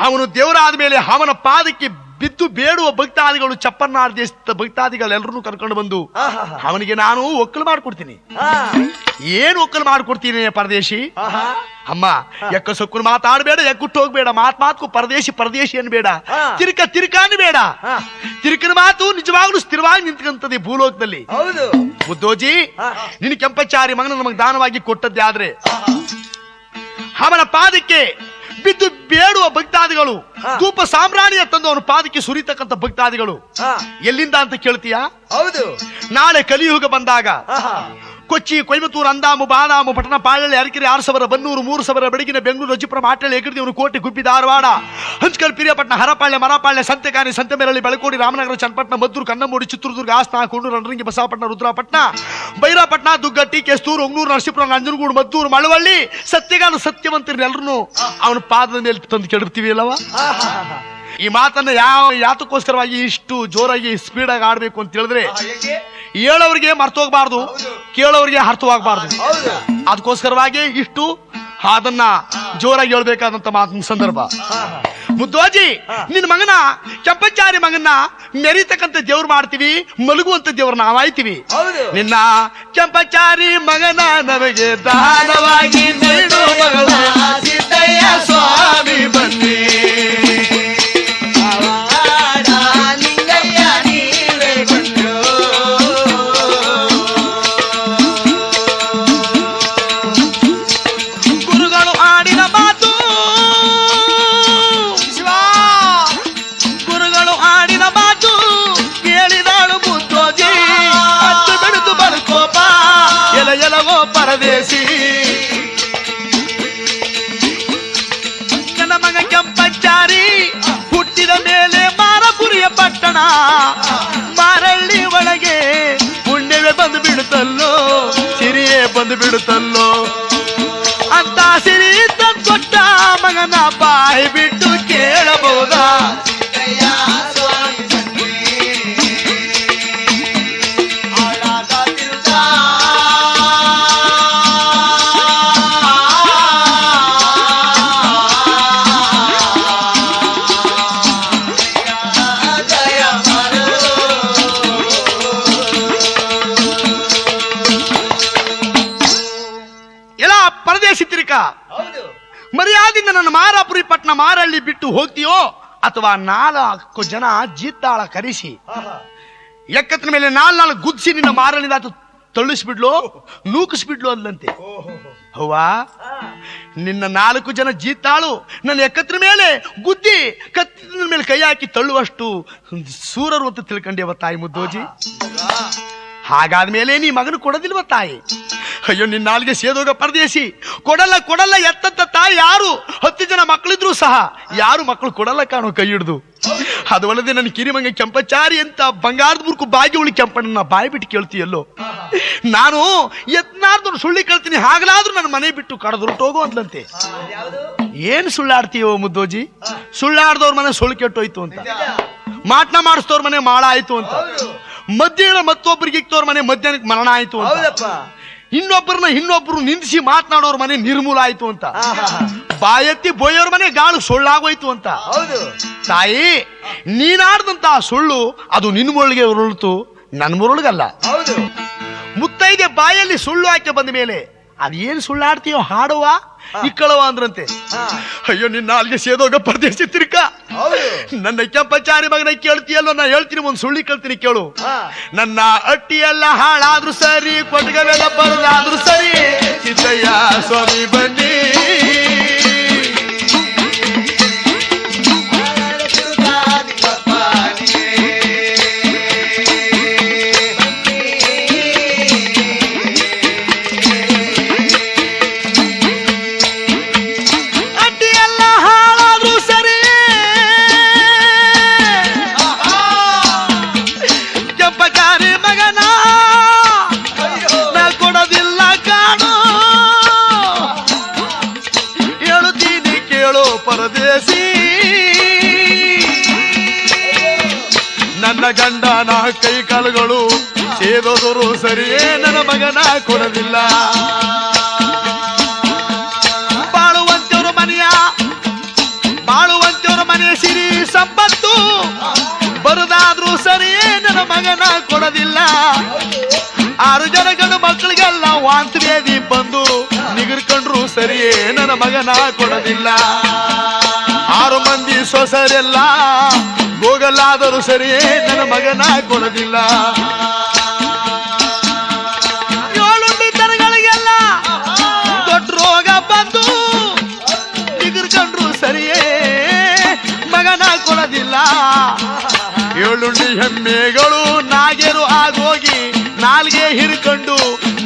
ಅವನು ದೇವರಾದ ಮೇಲೆ ಅವನ ಪಾದಕ್ಕೆ ಬಿದ್ದು ಬೇಡುವ ಭಕ್ತಾದಿಗಳು ಚಪ್ಪನ್ನಾರ್ದಿ ಭಕ್ತಾದಿಗಳೆಲ್ಲರೂ ಕರ್ಕೊಂಡು ಬಂದು ಅವನಿಗೆ ನಾನು ಒಕ್ಕಲು ಮಾಡ್ಕೊಡ್ತೀನಿ. ಏನ್ ಒಕ್ಕಲು ಮಾಡ್ಕೊಡ್ತೀನಿ ಪರದೇಶಿ? ಅಮ್ಮ, ಎಕ್ಕ ಸೊಕ್ಕಲು ಮಾತಾಡಬೇಡ, ಎಕ್ಕುಟ್ಟು ಹೋಗ್ಬೇಡ, ಮಾತ್ಕು ಪರದೇಶಿ ಅನ್ಬೇಡ, ತಿರುಕ ಅನ್ಬೇಡ. ತಿರುಕನ ಮಾತು ನಿಜವಾಗ್ಲೂ ಸ್ಥಿರವಾಗಿ ನಿಂತ್ಕಂತದೆ ಭೂಲೋಕದಲ್ಲಿ. ಮುದ್ದೋಜಿ, ನಿನ್ನ ಕೆಂಪಚಾರಿ ಮಗನ ನಮಗೆ ದಾನವಾಗಿ ಕೊಟ್ಟದ್ದೇ ಆದ್ರೆ ಅವನ ಪಾದಕ್ಕೆ ಬಿದ್ದು ಬೇಡುವ ಭಕ್ತಾದಿಗಳು ಧೂಪ ಸಾಮ್ರಾಣಿಯ ತಂದು ಅವನ ಪಾದಕ್ಕೆ ಸುರಿತಕ್ಕಂಥ ಭಕ್ತಾದಿಗಳು ಎಲ್ಲಿಂದ ಅಂತ ಕೇಳ್ತೀಯಾ? ನಾಳೆ ಕಲಿಯುಗ ಬಂದಾಗ ಕೊಚ್ಚಿ, ಕೊಯಮತ್ತೂರು, ಅಂದಾಮು, ಬಾದಾಮು, ಪಟ್ಟಣ, ಪಾಳಳ್ಳಿ, ಅರಕೆರೆ, 6,000, ಬನ್ನೂರು, 3,000, ಬೆಳಗಿನ ಬೆಂಗಳೂರು, ಅಜ್ಜಿಪುರ, ಮಾಟಳ್ಳಿ, ಎಗರ್ದೇವನು, ಕೋಟೆ, ಗುಬ್ಬಿ, ಧಾರವಾಡ, ಹಂಚಕಲ್, ಪಿರಿಯಾಪಟ್ಟಣ, ಹರಪಾಳ್ಯ, ಮರಪಾಳ್ಯ, ಸಂತೆಕಾನಿ, ಸಂತೆಮೇರಳ್ಳಿ, ಬೆಳಕೋಡಿ, ರಾಮನಗರ, ಚನ್ನಪಟ್ಟಣ, ಮದ್ದೂರು, ಕನ್ನಂಬೂಡಿ, ಚಿತ್ರದುರ್ಗ, ಹಾಸನ, ಕೊಂಡೂರು, ರಣರಂಗಿ, ಬಸವಪಟ್ಟಣ, ರುದ್ರಪಟ್ಟಣ, ಬೈರಾಪಟ್ಟಣ, ದುಗ್ಗಟ್ಟಿ, ಕೆಸ್ತೂರು, ಒಂಗ್ನೂರು, ನರಸೀಪುರ, ನಂಜನಗೂಡು, ಮದ್ದೂರು, ಮಳವಳ್ಳಿ, ಸತ್ಯಗಾನ ಸತ್ಯವಂತರನ್ನೆಲ್ಲರೂ ಅವನ ಪಾದದ ಮೇಲೆ ತಂದು ಕೆಡರ್ತೀವಿ ಅಲ್ಲವ? ಈ ಮಾತನ್ನ ಯಾತಕ್ಕೋಸ್ಕರವಾಗಿ ಇಷ್ಟು ಜೋರಾಗಿ ಸ್ಪೀಡಾಗಿ ಆಡ್ಬೇಕು ಅಂತ ಹೇಳಿದ್ರೆ ಹೇಳೋರಿಗೆ ಮರ್ತೋಗ್ಬಾರ್ದು, ಕೇಳೋರಿಗೆ ಅರ್ಥವಾಗಬಾರ್ದು. ಅದಕ್ಕೋಸ್ಕರವಾಗಿ ಇಷ್ಟು ಅದನ್ನ ಜೋರಾಗಿ ಹೇಳ್ಬೇಕಾದಂತ ಮಾತಿನ ಸಂದರ್ಭ. ಮುದ್ದೋಜಿ, ನಿನ್ನ ಮಗನ ಕೆಂಪಚಾರಿ ಮಗನ ಮೆರಿತಕ್ಕಂಥ ದೇವ್ರು ಮಾಡ್ತೀವಿ, ಮಲಗುವಂತ ದೇವ್ರು ನಾವಾಯ್ತೀವಿ. ನಿನ್ನ ಕೆಂಪಚಾರಿ ಮಗನ ನಮಗೆ ದಾನವಾಗಿ ನೀಡು ಮಗಳ ಸಿದ್ದಯ್ಯ ಸ್ವಾಮಿ ಬನ್ನಿ. ಪರದೇಶಿ ಕ್ಷಣ ಮಾರಳ್ಳಿ ಒಳಗೆ ಪುಣ್ಯವೇ ಬಂದು ಬಿಡುತ್ತಲ್ಲೋ ಸಿರಿಯೇ ಬಂದು ಬಿಡುತ್ತಲ್ಲೋ ಅಂತ ಸಿರಿ ತಂದ್ಕೊಟ್ಟ ಮಗನ ಬಾಯಿ ಬಿಟ್ಟು ಕೇಳಬಹುದಾ ಪರದೇಶಿತ್ರಿಕ ಮರ್ಯಾದಿಂದ ನನ್ನ ಮಾರಾಪುರಿ ಪಟ್ಟಣ ಮಾರಳ್ಳಿ ಬಿಟ್ಟು ಹೋಗ್ತೀಯೋ ಅಥವಾ 4 ಜನ ಜೀತಾಳ ಕರೆಸಿ ಎಕ್ಕತ್ತಿನ ಮೇಲೆ 4 ಗುದ್ಸಿ ನಿನ್ನ ಮಾರಳ್ಳಿದಾತು ತಳ್ಳಿಸ್ಬಿಡ್ಲು ನೂಕಿಸ್ಬಿಡ್ಲು ಅಂದಂತೆ. ಹೌವಾ ನಿನ್ನ 4 ಜನ ಜೀತಾಳು ನನ್ನ ಎಕ್ಕತ್ತಿನ ಮೇಲೆ ಗುದ್ದಿ ಕತ್ತಿನ ಮೇಲೆ ಕೈ ಹಾಕಿ ತಳ್ಳುವಷ್ಟು ಸೂರರು ಅಂತ ತಿಳ್ಕೊಂಡೇವ ತಾಯಿ ಮುದ್ದೋಜಿ. ಹಾಗಾದ್ಮೇಲೆ ನೀ ಮಗನು ಕೊಡೋದಿಲ್ವ ತಾಯಿ? ಅಯ್ಯೋ ನಿನ್ನ ನಾಲ್ಗೆ ಸೇದೋಗ ಪರದೇಶಿ ಕೊಡಲ್ಲ ಕೊಡಲ್ಲ ಎತ್ತತ್ತ ತಾಯಿ ಯಾರು 10 ಜನ ಮಕ್ಕಳಿದ್ರು ಸಹ ಯಾರು ಮಕ್ಕಳು ಕೊಡಲ್ಲ ಕಾಣೋ ಕೈ ಹಿಡ್ದು. ಅದು ಅಲ್ಲದೆ ನನ್ನ ಕಿರಿಮಂಗ ಕೆಂಪಚಾರಿ ಅಂತ ಬಂಗಾರದ ಬುರ್ಕು ಬಾಗಿ ಉಳಿ ಕೆಂಪಣ್ಣ ಬಾಯಿ ಬಿಟ್ಟು ಕೇಳ್ತೀಯಲ್ಲೋ. ನಾನು ಯತ್ನಾರ್ದವ್ರು ಸುಳ್ಳಿ ಕೇಳ್ತೀನಿ ಹಾಗಲಾದ್ರೂ ನನ್ನ ಮನೆ ಬಿಟ್ಟು ಕಡದೊರಟೋಗು ಅಂದ್ಲಂತೆ. ಏನ್ ಸುಳ್ಳಾಡ್ತೀಯೋ ಮುದ್ದೋಜಿ? ಸುಳ್ಳಾಡ್ದವ್ರ ಮನೆ ಸುಳ್ಳು ಕೆಟ್ಟೋಯ್ತು ಅಂತ, ಮಾಟ್ನ ಮಾಡಿಸ್ತವ್ರ ಮನೆ ಮಾಳ ಆಯ್ತು ಅಂತ, ಮಧ್ಯಾಹ್ನ ಮತ್ತೊಬ್ಬರಿಗೆ ಇಕ್ತವ್ರ ಮನೆ ಮಧ್ಯಾಹ್ನಕ್ಕೆ ಮರಣ ಆಯ್ತು ಅಂತ, ಇನ್ನೊಬ್ಬರು ನಿಂದಿಸಿ ಮಾತನಾಡೋರ್ ಮನೆ ನಿರ್ಮೂಲ ಆಯ್ತು ಅಂತ, ಬಾಯತ್ತಿ ಬೋಯೋರ್ ಮನೆ ಗಾಳು ಸುಳ್ಳಾಗೋಯ್ತು ಅಂತ. ತಾಯಿ ನೀನಾಡ್ದಂತ ಸುಳ್ಳು ಅದು ನಿನ್ನ ಮುರುಳಿಗೆ ಉರುಳ್ತು, ನನ್ನ ಮುರುಳಿಗಲ್ಲ. ಮುತ್ತೈದೆ ಬಾಯಲ್ಲಿ ಸುಳ್ಳು ಹಾಕಿ ಬಂದ ಮೇಲೆ ಅದೇನ್ ಸುಳ್ಳಾಡ್ತೀಯೋ ಹಾಡುವ ಇಕ್ಕಳವ ಅಂದ್ರಂತೆ. ಅಯ್ಯೋ ನಿನ್ನ ಅಲ್ಲಿಗೆ ಸೇದೋಗ ಪರದೇಶಿ ತಿರ್ಕ ನನ್ನ ಕೆಂಪಚಾರಿ ಮಗನ ಕೇಳ್ತೀಯಲ್ಲೋ, ನಾ ಹೇಳ್ತೀನಿ ಒಂದು ಸುಳ್ಳಿ ಕೇಳ್ತೀನಿ ಕೇಳು. ನನ್ನ ಅಟ್ಟಿ ಎಲ್ಲ ಹಾಳಾದ್ರು ಸರಿ, ಕೊಟ್ಗವೆಲ್ಲ ಬರಲಾದ್ರು ಸರಿ, ಸಿದ್ದಯ್ಯ ಸ್ವಾಮಿ ಬನ್ನಿ. ನನ್ನ ಗಂಡನ ಕೈ ಕಾಲುಗಳು ಸೇದೋದರು ಸರಿಯೇ, ನನ್ನ ಮಗನ ಕೊಡಲಿಲ್ಲ. ಬಾಳುವಂತವ್ರ ಮನೆಯ ಸಿರಿ ಸಂಪತ್ತು ಬರುದಾದ್ರೂ ಸರಿಯೇ, ನನ್ನ ಮಗನ ಕೊಡದಿಲ್ಲ. 6 ಜನ ಗಂಡು ಮಕ್ಕಳಿಗೆಲ್ಲ ವಾಂತಿ ಭೇದಿ ಬಂದು ನಿಗರ್ಕೊಂಡ್ರು ಸರಿಯೇ, ನನ್ನ ಮಗನ ಕೊಡದಿಲ್ಲ. 6 ಮಂದಿ ಸೊಸರೆಲ್ಲ ಹೋಗಲಾದರೂ ಸರಿಯೇ, ನನ್ನ ಮಗನ ಕೊಡದಿಲ್ಲ. 7 ದನಗಳಿಗೆಲ್ಲ ದೊಡ್ಡ ರೋಗ ಬಂದು ನಿಗರ್ಕೊಂಡ್ರು ಸರಿಯೇ, ಮಗನ ಕೊಡದಿಲ್ಲ. 7 ಹೆಮ್ಮೆಗಳು ನಾಗೇರು ಆಗೋಗಿ ನಾಲ್ಗೆ ಹಿಡ್ಕೊಂಡು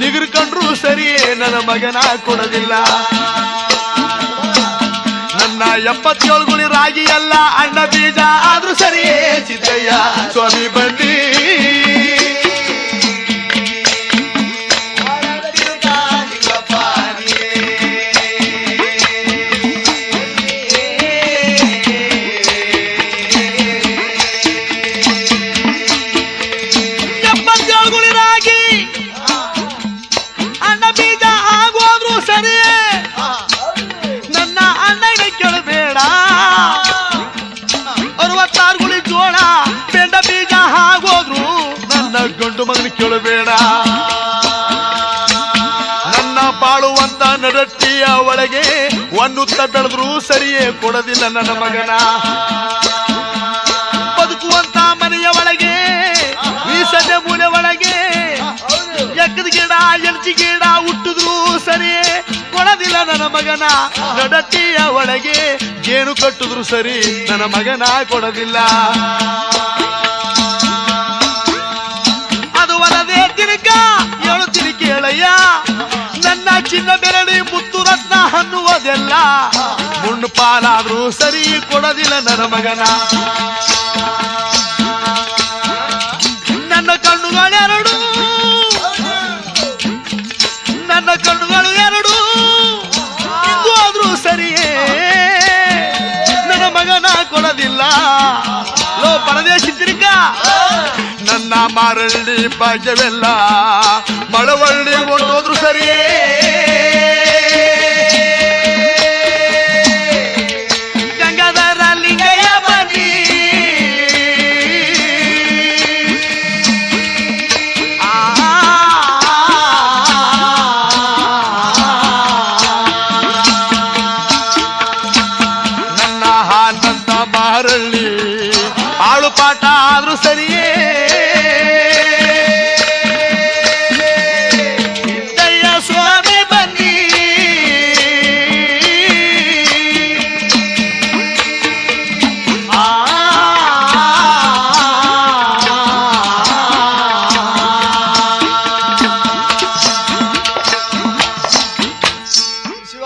ನಿಗರ್ಕೊಂಡ್ರು ಸರಿಯೇ, ನನ್ನ ಮಗನ ಕೊಡದಿಲ್ಲ. ನನ್ನ 77 ಗುಳಿ ರಾಗಿ ಎಲ್ಲ ಅಣ್ಣ ಬೀಜ ಆದ್ರೂ ಸರಿಯೇ, ಸಿದ್ದಯ್ಯ ಸ್ವಾಮಿ ಬನ್ನಿ. ಗಂಡು ಮಗನ ಕೇಳಬೇಡ. ನನ್ನ ಬಾಳುವಂತ ನಡಟ್ಟಿಯ ಒಳಗೆ ಒಂದುತ್ತ ಬೆಳೆದ್ರು ಸರಿಯೇ, ಕೊಡದಿಲ್ಲ ನನ್ನ ಮಗನ. ಬದುಕುವಂತ ಮನೆಯ ಒಳಗೆ ಈಸನ್ಯ ಮೂಲೆ ಒಳಗೆ ಎಕ್ಕದ ಗಿಡ ಎಲ್ಚಿ ಗಿಡ ಹುಟ್ಟಿದ್ರು ಸರಿಯೇ, ಕೊಡದಿಲ್ಲ ನನ್ನ ಮಗನ. ನಡಟ್ಟಿಯ ಒಳಗೆ ಜೇನು ಕಟ್ಟಿದ್ರು ಸರಿ, ನನ್ನ ಮಗನ ಕೊಡದಿಲ್ಲ. ಹೇಳ್ತೀನಿ ಕೇಳಯ್ಯ, ನನ್ನ ಚಿನ್ನ ಬೆರಳಿ ಮುತ್ತು ರತ್ನ ಅನ್ನುವುದೆಲ್ಲ ಮುಣ್ಣು ಪಾಲಾದ್ರೂ ಸರಿ, ಕೊಡದಿಲ್ಲ ನನ್ನ ಮಗನ. ನನ್ನ ಕಣ್ಣುಗಳೆರಡು ನನ್ನ ಕಣ್ಣುಗಳು ಎರಡು ಇಂದು ಆದ್ರೂ ಸರಿಯೇ ನನ್ನ ಮಗನ ಕೊಡೋದಿಲ್ಲ ಲೋ ಪರದೇಶಿ ತಿರುಗ ನನ್ನ ಮಾರಳ್ಳಿ ಭಾಗ್ಯವೆಲ್ಲ ಮಳವಳ್ಳಿ ಹೊಂಟೋದ್ರು ಸರಿಯೇ ಗಂಗಾಧರ ಲಿಂಗಯ್ಯ ಬನ್ನಿ ನನ್ನ ಹಾನಂತ ಮಾರಳ್ಳಿ ಆಳು ಪಾಠ ಆದ್ರೂ ಸರಿಯೇ ಸಿದ್ದಯ್ಯ ಸ್ವಾಮಿ ಬನ್ನಿ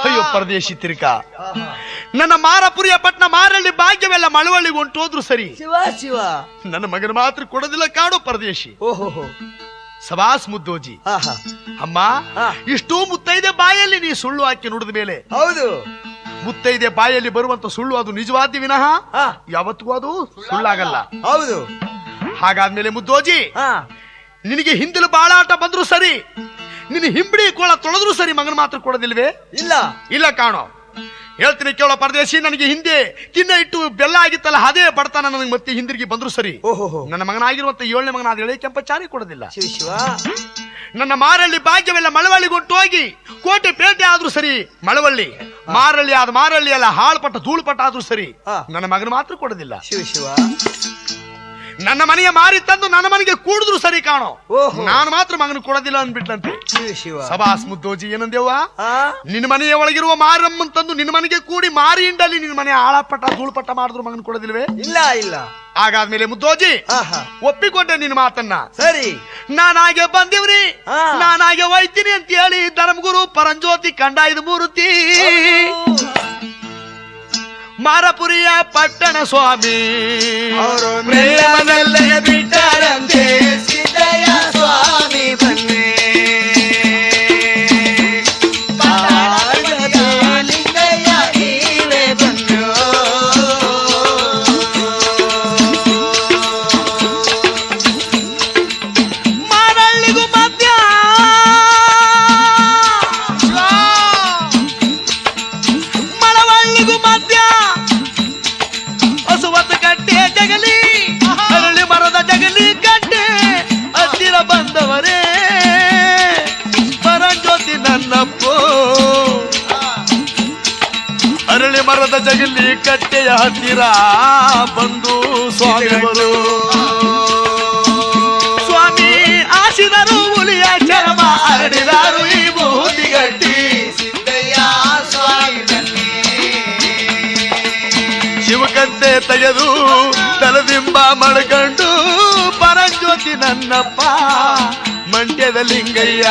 ಅಯ್ಯೋ ಪರದೇಶಿ ತಿರುಕ ನನ್ನ ಮಾರಪುರಿಯ ಪಟ್ನ ಮಾರಳ್ಳಿ ಭಾಗ್ಯವೆಲ್ಲ ಮಳವಳ್ಳಿಗೆ ಹೊಂಟೋದ್ರು ಸರಿ ಶಿವ ಶಿವ ನನ್ನ ಮಗನ ಮಾತ್ರ ಕೊಡೋದಿಲ್ಲ ಕಾಡು ಪರದೇಶಿ ಓಹೋ ಸಬಾಸ್ ಮುದ್ದೋಜಿ ಅಮ್ಮ ಇಷ್ಟೂ ಮುತ್ತೈದೆ ಬಾಯಲ್ಲಿ ನೀ ಸುಳ್ಳು ಹಾಕಿ ನುಡಿದ ಮೇಲೆ ಹೌದು ಮುತ್ತೈದೆ ಬಾಯಲ್ಲಿ ಬರುವಂತ ಸುಳ್ಳು ಅದು ನಿಜವಾದ ವಿನಃ ಯಾವತ್ತಿಗೂ ಅದು ಸುಳ್ಳಾಗಲ್ಲ ಹೌದು ಹಾಗಾದ್ಮೇಲೆ ಮುದ್ದೋಜಿ ನಿನಗೆ ಹಿಂದಿಲು ಬಾಳಾಟ ಬಂದ್ರು ಸರಿ ನಿನ್ನ ಹಿಂಬಡಿ ಕೋಳ ತೊಳೆದ್ರು ಸರಿ ಮಗನ ಮಾತ್ರ ಕೊಡೋದಿಲ್ವೇ ಇಲ್ಲ ಇಲ್ಲ ಕಾಣೋ ಹೇಳ್ತೀನಿ ಕೇಳೋ ಪರದೇಶಿ ನನಗೆ ಹಿಂದೆ ಕಿನ್ನ ಇಟ್ಟು ಬೆಲ್ಲ ಆಗಿತ್ತಲ್ಲ ಅದೇ ಬಡತನ ನನಗೆ ಮತ್ತೆ ಹಿಂದಿರುಗಿ ಬಂದ್ರು ಸರಿ ನನ್ನ ಮಗನಾಗಿರುವಂತ 7ನೇ ಮಗನಾದ ಎಳೆ ಕೆಂಪಚಾರಿ ಕೊಡೋದಿಲ್ಲ ಶಿವ ಶಿವ ನನ್ನ ಮಾರಳ್ಳಿ ಭಾಗ್ಯವೆಲ್ಲ ಮಳವಳ್ಳಿಗೊಟ್ಟು ಹೋಗಿ ಕೋಟೆ ಪೇಟೆ ಆದ್ರೂ ಸರಿ ಮಳವಳ್ಳಿ ಮಾರಳ್ಳಿ ಆದ ಮಾರಳ್ಳಿ ಅಲ್ಲ ಹಾಳ್ಪಟ್ಟ ಧೂಳುಪಟ್ಟ ಆದ್ರೂ ಸರಿ ನನ್ನ ಮಗನ ಮಾತ್ರ ಕೊಡೋದಿಲ್ಲ ಶಿವ ಶಿವ ನನ್ನ ಮನೆಯ ಮಾರಿ ತಂದು ನನ್ನ ಮನೆಗೆ ಕೂಡಿದ್ರು ಸರಿ ಕಾಣೋ ನಾನು ಮಾತ್ರ ಮಗನ ಕೊಡೋದಿಲ್ಲ ಅಂದ್ಬಿಟ್ಲಂತೆ ಸಬಾಸ್ ಮುದ್ದೋಜಿ ಏನಂದೇವ ನಿನ್ನ ಮನೆಯ ಒಳಗಿರುವ ಮಾರಮ್ಮನ್ ತಂದು ನಿನ್ನ ಮನೆಗೆ ಕೂಡಿ ಮಾರಿ ಇಂಡಲ್ಲಿ ನಿನ್ನ ಮನೆ ಆಳಪಟ್ಟ ಧೂಳುಪಟ್ಟ ಮಾಡಿದ್ರು ಮಗನ ಕೊಡೋದಿಲ್ವೇ ಇಲ್ಲ ಇಲ್ಲ ಹಾಗಾದ್ಮೇಲೆ ಮುದ್ದೋಜಿ ಒಪ್ಪಿಕೊಂಡೆ ನಿನ್ನ ಮಾತನ್ನ ಸರಿ ನಾನಾಗೆ ಬಂದಿವ್ರಿ ನಾನಾಗೆ ಒಯ್ತೀನಿ ಅಂತ ಹೇಳಿ ಧರ್ಮಗುರು ಪರಂಜ್ಯೋತಿ ಕಂಡಾಯ್ದು ಮೂರ್ತಿ ಮಾರಪುರಿಯ ಪಟ್ಟಣ ಸ್ವಾಮಿ ಅವರು ಮೇಲನಲ್ಲೇ ಬಿಟ್ಟರಂತೆ ಸಿದ್ದಯ್ಯ ಸ್ವಾಮಿ ಬನ್ನಿ ಲಿಂಗಯ್ಯ ಈವೇ ಬಂದು ಮಾರಳ್ಳಿಗೂ ಮಧ್ಯ ಮಳವಳ್ಳಿಗೂ ಮಧ್ಯ ಹಸುವತ್ತು ಕಟ್ಟೆ ಜಗಲಿ ಅರಳಿ ಮರದ ಜಗಲಿ ಕಟ್ಟೆ ಹತ್ತಿರ ಬಂದವರೇ ಪರಂಜ್ಯೋತಿ ನನ್ನಪ್ಪೋ ಅರಳಿ ಮರದ ಜಗಲಿ ಕಟ್ಟೆಯ ಹತ್ತಿರ ಬಂದು ಸ್ವಾಮಿಗಳು ಸ್ವಾಮಿ ಆಶಿದರು ಹುಲಿಯ ಚರ್ಮ ಹರಡಿದರು ಈ ಬೂದಿಗಟ್ಟಿ ಸಿದ್ದಯ್ಯ ಸ್ವಾಮಿ ಬನ್ನಿ ಶಿವಕಂತೆ ತೆಗೆದು ತಲದಿಂಬ ಮಡ್ಕೊಂಡು ಪರಂಜ್ಯೋತಿ ನನ್ನಪ್ಪ ಮಂಡ್ಯದ ಲಿಂಗಯ್ಯ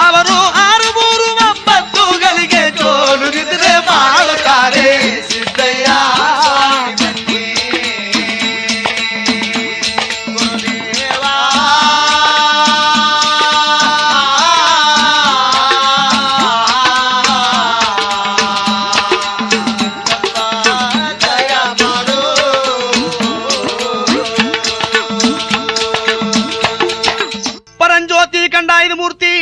ಅವರು 6-3-9 ಜೋಲು ನಿದ್ರೆ ಮಾಡುತ್ತಾರೆ ಸಿದ್ದಯ್ಯ ಪರಂಜ್ಯೋತಿ ಕಂಡಾಯ್ದ ಮೂರ್ತಿ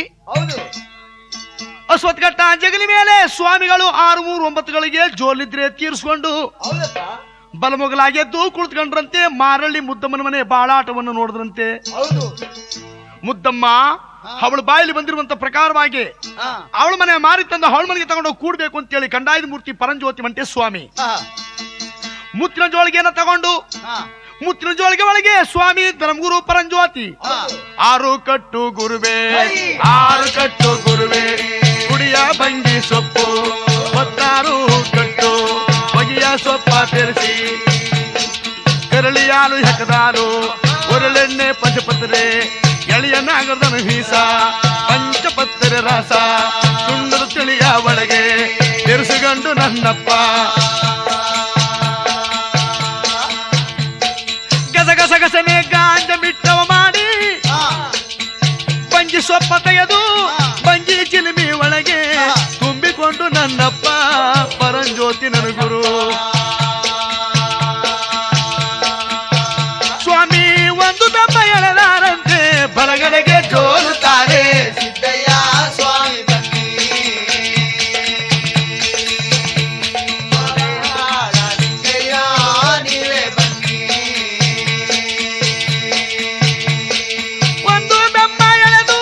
ಅಶ್ವತ್ಘಟ್ಟ ಜಗಲಿ ಮೇಲೆ ಸ್ವಾಮಿಗಳು 6-3-9 ಜೋಲಿದ್ರೆ ತೀರಿಸಿಕೊಂಡು ಬಲಮೊಗಲಾಗಿ ಎದ್ದು ಕುಳಿತುಕೊಂಡ್ರಂತೆ ಮಾರಳ್ಳಿ ಮುದ್ದಮ್ಮನ ಮನೆ ಬಾಳಾಟವನ್ನು ನೋಡಿದ್ರಂತೆ ಮುದ್ದಮ್ಮ ಅವಳು ಬಾಯಲ್ಲಿ ಬಂದಿರುವಂತ ಪ್ರಕಾರವಾಗಿ ಅವಳ ಮನೆ ಮಾರಿ ತಂದು ಅವಳ ಮನೆಗೆ ತಗೊಂಡು ಕೂಡ್ಬೇಕು ಅಂತ ಹೇಳಿ ಕಂಡಾಯ್ದ ಮೂರ್ತಿ ಪರಂಜ್ಯೋತಿ ಮಂಟೆ ಸ್ವಾಮಿ ಮುತ್ತಿನ ಜೋಳಿಗೆಯನ್ನ ತಗೊಂಡು ಮುತ್ತಿನ ಜೋಳಿಗೆ ಒಳಗೆ ಸ್ವಾಮಿ ಧರ್ಮಗುರು ಪರಂಜ್ಯೋತಿ 6 ಕಟ್ಟು ಗುರುವೆ 6 ಕಟ್ಟು ಗುರುವೆ ಕುಡಿಯ ಬಂಗಿ ಸೊಪ್ಪು 16 ಕಟ್ಟು ಬಗೆಯ ಸೊಪ್ಪ ತೆರೆಸಿ ಕರಳಿ ಹಾಲು ಹೆಕದಾರು ಒರಳೆಣ್ಣೆ ಪಂಚಪತ್ರೆ ಎಳೆಯ ನಾಗರದನ ಹೀಸ ಪಂಚಪತ್ರೆ ರಸ ಸುಂದರ ತಿಳಿಯ ಒಳಗೆ ತೆರೆಸುಗಂಡು ನನ್ನಪ್ಪ ಸೊಪ್ಪ ತೆಗೆದು ಬಂಗಿ ಚಿಲಿಮಿ ಒಳಗೆ ತುಂಬಿಕೊಂಡು ನನ್ನಪ್ಪ ಪರಂಜ್ಯೋತಿ ನನಗುರು ಸ್ವಾಮಿ ಒಂದು ದಮ್ಮ ಎಳೆದಾರಂತೆ ಬಲಗಡೆಗೆ ಜೋಲುತ್ತಾರೆ ಸಿದ್ದಯ್ಯ ಸ್ವಾಮಿ ಬನ್ನಿ ಲಿಂಗಯ್ಯ ನೀವೇ ಬನ್ನಿ ಒಂದು ದಮ್ಮ ಎಳೆದು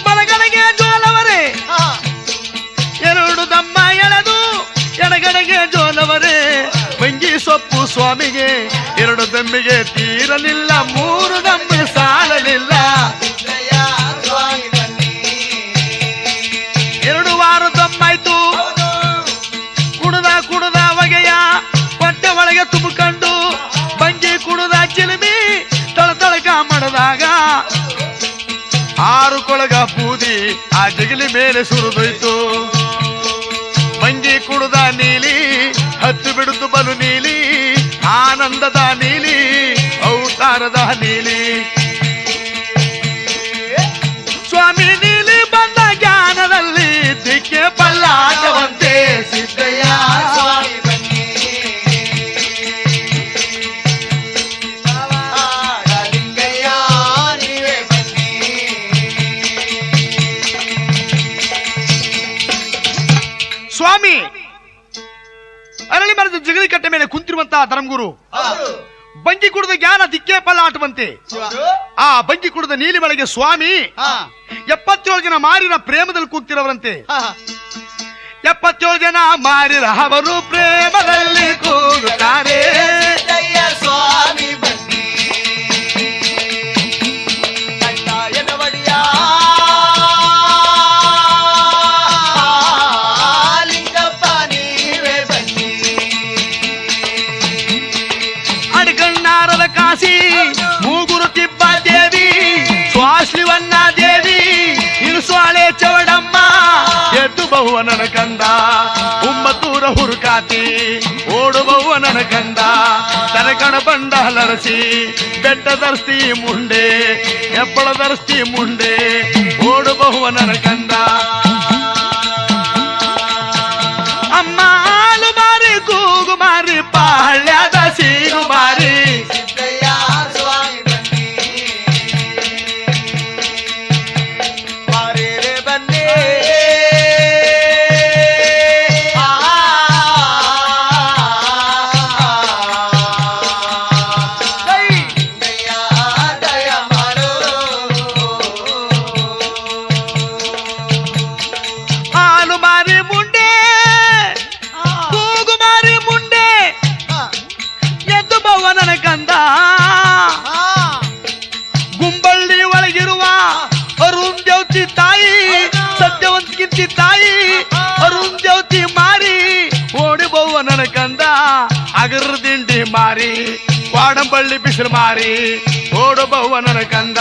ಬಲಗಡೆಗೆ ಜೋಲವರೇ ಎರಡು ದಮ್ಮ ಎಳೆದು ಎಡಗಡೆಗೆ ಜೋಲವರೇ ಬಂಗಿ ಸೊಪ್ಪು ಸ್ವಾಮಿಗೆ ಎರಡು ದಮ್ಮಿಗೆ ತೀರಲಿಲ್ಲ ಮೂರು ದಮ್ಮಿ ಸಾಲಲಿಲ್ಲ ಸಿದ್ದಯ್ಯ ಸ್ವಾಮಿ ಬನ್ನಿ ಎರಡು ವಾರ ದಮ್ಮಾಯ್ತು ಕುಡದ ಹೊಗೆಯ ಹೊಟ್ಟೆ ಒಳಗೆ ತುಂಬಿಕೊಂಡು ಬಂಗಿ ಕುಡದ ಚಿಲಿಮಿ ತಳತಳಕ ಮಾಡದಾಗ ಆರು ಕೊಳಗ ಬೂದಿ ಆ ಜಗಲಿ ಮೇಲೆ ಸುರಿದೋಯ್ತು ಬಂಗಿ ಕುಡದ ನೀಲಿ ಹತ್ತು ಬಿಡುತ್ತು ಬಲು ನೀಲಿ ಆನಂದದ ನೀಲಿ ಔತಾರದ ನೀಲಿ ಸ್ವಾಮಿ ನೀಲಿ ಬಂದ ಜ್ಞಾನದಲ್ಲಿ ದಿಕ್ಕೆ ಪಲ್ಲಾಟವಂತೆ ಸಿದ್ದಯ್ಯ ಸ್ವಾಮಿ ಬನ್ನಿ ಲಿಂಗಯ್ಯ ನೀವೇ ಬನ್ನಿ ಸ್ವಾಮಿ ಅರಳಿ ಮರದ ಜಗಲಿ ಕಟ್ಟೆ ಮೇಲೆ ಕುಂತಿರುವಂತಹ ಧರ್ಮಗುರು ಬಂಗಿ ಕುಡಿದ ಜ್ಞಾನ ದಿಕ್ಕೆ ಪಲ್ಲಾಟವಂತೆ ಆ ಬಂಗಿ ಕುಡಿದ ನೀಲಿ ಮಳೆಗೆ ಸ್ವಾಮಿ 77 ಜನ ಮಾರಿನ ಪ್ರೇಮದಲ್ಲಿ ಕೂಗ್ತಿರವರಂತೆ 77 ಜನ ಮಾರಿರ ಅವರು ಪ್ರೇಮದಲ್ಲಿ ಕೂಗುತ್ತಾರೆ ಸಿದ್ದಯ್ಯ ಸ್ವಾಮಿ ಬನ್ನಿ ಕಟ್ಟಾಯನ ಒಡೆಯ ಲಿಂಗಪ್ಪ ನೀವೇ ಬನ್ನಿ ಅಡ್ಗಣ್ಣಾರದ ಕಾಸಿ ಮೂಗುರು ತಿಬ್ಬ ದೇವಿ ಸ್ವಾಶ್ಲಿವನ್ನ ದೇವಿ ಇರುಸ್ವಾಳೆ ಚವಡಮ್ಮ ಎದ್ದು ಬಹುವನನ ಕಂದ ಉಮ್ಮತ್ತೂರ ಹುರುಕಾತಿ ಓಡು ಬಹುವನನ ಕಂದ ತನಕಣ ಬಂಡ ಹಲರಸಿ ಬೆಟ್ಟ ಧರಿಸ್ತಿ ಮುಂಡೆ ಹೆಬ್ಬಳ ಧರಿಸ್ತಿ ಮುಂಡೆ ಓಡು ಬಹುವನನ ಕಂದ ಅಮ್ಮ ಹಾಲು ಮಾರಿ ಕೂಗು ಮಾರಿ ಪಾಳ್ಯದ ಸೀಗು ಮಾರಿ ಸಿದ್ದಯ್ಯ ಸ್ವಾಮಿ ಬನ್ನಿ ಮಾರೇರೆ ಬನ್ನಿ ಲಿಂಗಯ್ಯ ದಯ ಮಾಡು ಹಾಲು ಮಾರಿ ಮುಂಡೆ ಕೂಗು ಮಾರಿ ಮುಂಡೆ ಎದ್ದು ಭವನನ ಕಂದ ಗುಂಬಳ್ಳಿ ಒಳಗಿರುವ ಅರುಣ್ ಜ್ಯೋತಿ ತಾಯಿ ಸತ್ಯವಂತಕಿಂತಿ ತಾಯಿ ಅರುಣ್ ಜ್ಯೋತಿ ಮಾರಿ ಓಡಿ ಭವನನ ಕಂದ ಅಗರ ದಿಂಡಿ ಮಾರಿ ವಾಡಂಬಳ್ಳಿ ಬಿಸಿಲು ಮಾರಿ ಓಡು ಭವನನ ಕಂದ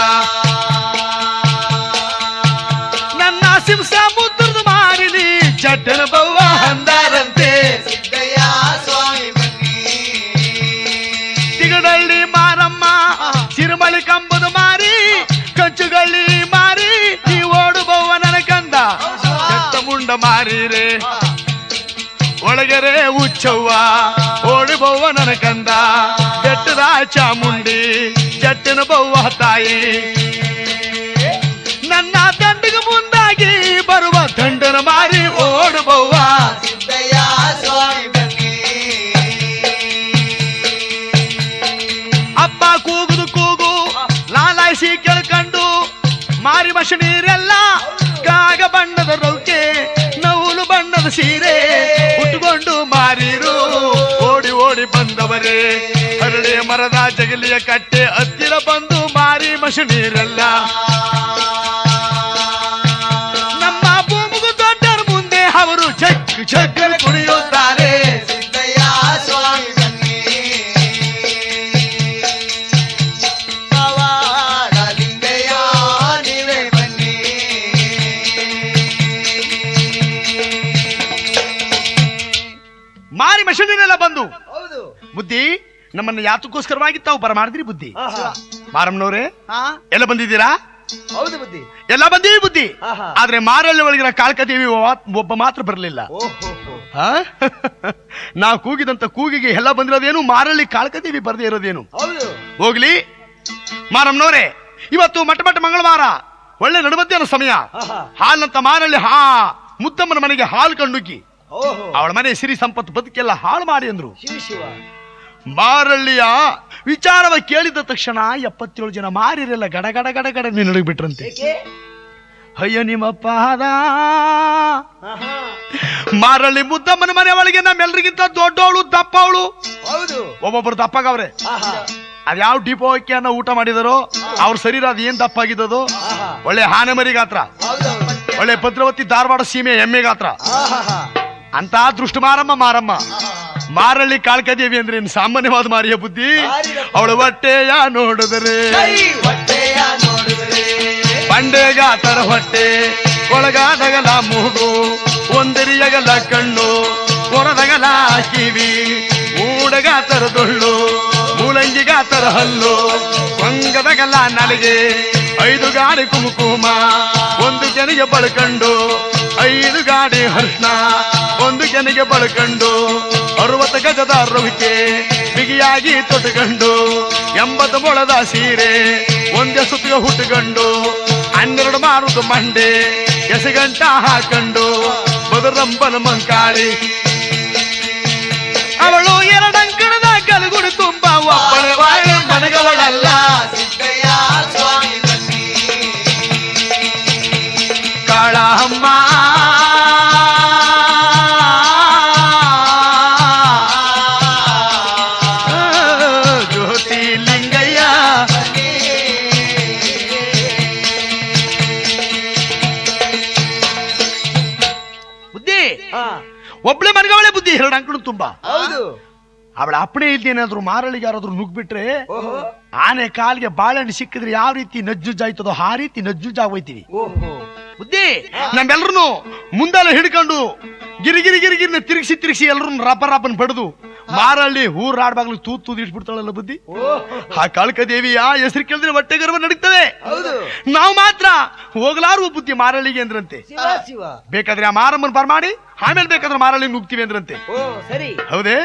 ನನ್ನ ಸಿಂಸ ಮುದ್ರದ ಮಾರಿನಿ ಚಟ್ಟನ ಬವ್ವ ಅಂದಾರಂತೆ ಸಿದ್ದಯ್ಯ ಸ್ವಾಮಿ ಬನ್ನಿ ತಿಗಡಳ್ಳಿ ಮಾರಮ್ಮ ಸಿರುಮಳಿ ಕಂಬದ ಮಾರಿ ಕಂಚುಗಳ್ಳಿ ಮಾರಿ ಈ ಓಡು ಬವ್ವ ನನ್ನ ಕಂದ ಎತ್ತ ಮುಂಡ ಮಾರಿರೆ ಒಳಗೆರೆ ಉಚ್ಚವ್ವ ಓಡು ಬವ್ವ ನನ್ನ ಕಂದ ಬೆಟ್ಟದ ಚಾಮುಂಡಿ ಚಟ್ಟನ ಬವ್ವ ತಾಯಿ ನನ್ನ ದಂಡಿಗೆ ಮುಂದಾಗಿ ಬರುವ ದಂಡನ ಮಾರಿ ಓಡು ಬವ್ವ ಸಿದ್ದಯ್ಯ ಸ್ವಾಮಿ ಬನ್ನಿ ಅಪ್ಪ ಕೂಗುದು ಕೂಗು ಲಾಲಾಯಿಸಿ ಕೇಳ್ಕೊಂಡು ಮಾರಿ ಮಶ ನೀರೆಲ್ಲ ಕಾಗ ಬಣ್ಣದ ರೌಕೆ ನೌಲು ಬಣ್ಣದ ಸೀರೆ ಉಟ್ಕೊಂಡು ಮಾರಿರು ಓಡಿ ಓಡಿ ಬಂದವರೇ ಹರಳೆ ಮರದ ಜಗಲಿಯ ಕಟ್ಟೆ ಹತ್ತಿರ ಬಂದು ಮಾರಿ ಮಶ ನೀರೆಲ್ಲ ನಮ್ಮ ಭೂಮಿಗೂ ದೊಡ್ಡರ ಮುಂದೆ ಅವರು ಜಗ್ ಜಗ್ಗಲು ಕುಣಿಯುತ್ತಾರೆ ಸಿದ್ದಯ್ಯ ಸ್ವಾಮಿ ಬನ್ನಿ ಪವಾಡ ಲಿಂಗಯ್ಯ ನೀವೇ ಬನ್ನಿ ಮಾರಿ ಮಷೀನೆಲ್ಲ ಬಂದು ಹೌದು ಬುದ್ಧಿ ನಮ್ಮನ್ನ ಯಾತಕ್ಕೋಸ್ಕರವಾಗಿ ತಾವು ಬರಮಾಡಿದ್ರಿ ಬುದ್ಧಿ. ಆಹಾ. ಮಾರಮ್ಮನವ್ರೆ ಹಾ ಎಲ್ಲ ಬಂದಿದ್ದೀರಾ? ಹೌದು ಬುದ್ಧಿ. ಎಲ್ಲ ಬಂದೀವಿ ಬುದ್ಧಿ. ಆಹಾ. ಆದ್ರೆ ಮಾರಳ್ಳಿ ಒಳಗಿನ ಕಾಳ್ಕದೇವಿ ಒಬ್ಬ ಮಾತ್ರ ಬರಲಿಲ್ಲ. ಓಹೋ ನಾ ಕೂಗಿದಂತ ಕೂಗಿಗೆ ಎಲ್ಲ ಬಂದಿರೋದೇನು, ಮಾರಳ್ಳಿ ಕಾಳ್ಕದೇವಿ ಬರದೇ ಇರೋದೇನು? ಹೌದು. ಹೋಗ್ಲಿ ಮಾರಮ್ಮನವ್ರೆ, ಇವತ್ತು ಮಟ್ಟ ಮಂಗಳವಾರ, ಒಳ್ಳೆ ನಡುಮಧ್ಯಾಹ್ನ ಸಮಯ. ಆಹಾ. ಹಾಲ್ನಂತ ಮಾರಳ್ಳಿ ಮುದ್ದಮ್ಮನ ಮನೆಗೆ ಹಾಲು ಕಂಡುಕ್ಕಿ ಓಹೋ ಅವಳ ಮನೆ ಸಿರಿ ಸಂಪತ್ತು ಬದುಕೆಲ್ಲ ಹಾಳು ಮಾಡಿ ಅಂದ್ರು. ಶಿವ ಶಿವ. ಮಾರಳ್ಳಿಯ ವಿಚಾರವ ಕೇಳಿದ ತಕ್ಷಣ 77 ಜನ ಮಾರಿರೆಲ್ಲ ಗಡಗಡ ಗಡಗಡ ನಡುಗ್ಬಿಟ್ರಂತೆ. ಏಕೆ? ಅಯ್ಯ ನಿಮ್ಮ ಪಾದ. ಆಹಾ. ಮಾರಳ್ಳಿ ಮುದ್ದಮ್ಮನ ಮನೆ ಒಳಗೆ ನಮ್ಮೆಲ್ಲರಿಗಿಂತ ದೊಡ್ಡವಳು ದಪ್ಪವಳು. ಹೌದು. ಒಬ್ಬೊಬ್ರು ದಪ್ಪಗವ್ರೆ. ಆಹಾ. ಅದ್ಯಾವ ಡಿಪೋ ಅಕ್ಕಿಯನ್ನ ಊಟ ಮಾಡಿದಾರೋ ಅವ್ರ ಶರೀರ ಅದು ಏನ್ ದಪ್ಪಾಗಿದ್ದದು. ಆಹಾ. ಒಳ್ಳೆ ಆನೆ ಮರಿ ಗಾತ್ರ, ಹೌದು. ಒಳ್ಳೆ ಭದ್ರಾವತಿ ಧಾರವಾಡ ಸೀಮೆ ಎಮ್ಮೆ ಗಾತ್ರ. ಆಹಾ. ಅಂತ ದೃಷ್ಟ ಮಾರಮ್ಮ ಮಾರಳ್ಳಿ ಕಾಳ್ಕದೇವಿ ಅಂದ್ರೆ ಇನ್ನು ಸಾಮಾನ್ಯವಾದ ಮಾರಿಯ ಬುದ್ಧಿ. ಅವಳು ಹೊಟ್ಟೆಯ ನೋಡಿದರೆ ಕೈ ಹೊಟ್ಟೆಯ ನೋಡಿದರೆ ಬಂಡೆಗಾತರ ಹೊಟ್ಟೆ, ಒಳಗಾದಗಲ ಮೂಗು, ಒಂದರಿಯಗಲ ಕಣ್ಣು, ಹೊರದಗಲ ಕಿವಿ, ಊಡಗಾತರ ದೊಳ್ಳು, ಮೂಲಂಗಿಗಾತರ ಹಲ್ಲು, ಕೊಂಗದಗಲ ನಲಿಗೆ, 5 ಗಾಡಿ ಕುಮಕುಮ, 1 ಕೆನೆಗೆ ಬಳ್ಕಂಡು, 5 ಗಾಡಿ ಹರ್ಷಣ, 1 ಕೆನೆಗೆ ಬಳ್ಕಂಡು, 60 ಗಜದ ರವಿಕೆ ಬಿಗಿಯಾಗಿ ತೊಟ್ಟುಕೊಂಡು, 80 ಮೊಳದ ಸೀರೆ ಒಂದೇ ಸುತ್ತಿಗೆ ಹುಟ್ಟುಕೊಂಡು, 12 ಮಾರುದು ಮಂಡೆ ಎಸೆಗಂಟ ಹಾಕೊಂಡು, ಬದರಂಬನ ಮಂಕಾಳಿ ಅವಳು 2 ಅಂಕಣದ ಕಲಗುಡು ತುಂಬ ಒಬ್ಬಳೆ ಬಾಳೆ ಮನೆಗಳಲ್ಲ. ಸಿದ್ದಯ್ಯ ಸ್ವಾಮಿ ಬನ್ನಿ. ಕಾಳಮ್ಮ ಜ್ಯೋತಿ ಲಿಂಗಯ್ಯ ಬುದ್ಧಿ. ಒಬ್ಳೆ ಮನೆಗಳೇ ಬುದ್ಧಿ, 2 ಅಂಕಣ ತುಂಬ. ಹೌದು. ಅವಳ ಅಪ್ಪಣೆ ಇಲ್ದೇನಾದ್ರು ಮಾರಳಿಗೆ ಯಾರಾದ್ರೂ ನುಗ್ಬಿಟ್ರೆ ಓಹೋ ಆನೆ ಕಾಲಿಗೆ ಬಾಳೆಹಣ್ಣು ಸಿಕ್ಕಿದ್ರೆ ಯಾವ ರೀತಿ ನಜ್ಜುಜ್ಜಾಯ್ತದೋ ಆ ರೀತಿ ನಜ್ಜುಜ್ಜಾಗೋಯ್ತೀವಿ ಓಹೋ ಬುದ್ಧಿ. ನಮ್ಮೆಲ್ಲರೂ ಮುಂದೆಲ್ಲ ಹಿಡ್ಕೊಂಡು ಗಿರಿಗಿರಿನ ತಿರುಗಿಸಿ ಎಲ್ಲರೂ ರಬ್ಬನ್ ಬಡದು ಮಾರಳ್ಳಿ ಊರ್ ಆಡ್ಬಾಗ್ಲು ತೂದು ಇಟ್ಬಿಡ್ತಾಳಲ್ಲ ಬುದ್ಧಿ. ಓಹೋ ಆ ಕಾಳ್ಕದೇವಿಯ ಹೆಸರು ಕೇಳಿದ್ರೆ ಹೊಟ್ಟೆ ಗರ್ವ ನಡೀತದೆ. ಹೌದು. ನಾವು ಮಾತ್ರ ಹೋಗ್ಲಾರುವ ಬುದ್ಧಿ ಮಾರಳ್ಳಿಗೆ ಅಂದ್ರಂತೆ. ಶಿವ ಶಿವ. ಬೇಕಾದ್ರೆ ಆ ಮಾರಮ್ಮನ್ ಬರ್ಮಾಡಿ ಆಮೇಲೆ ಬೇಕಾದ್ರೆ ಮಾರಳ್ಳಿ ನುಗ್ತೀವಿ ಅಂದ್ರಂತೆ. ಓ ಸರಿ. ಹೌದೇ?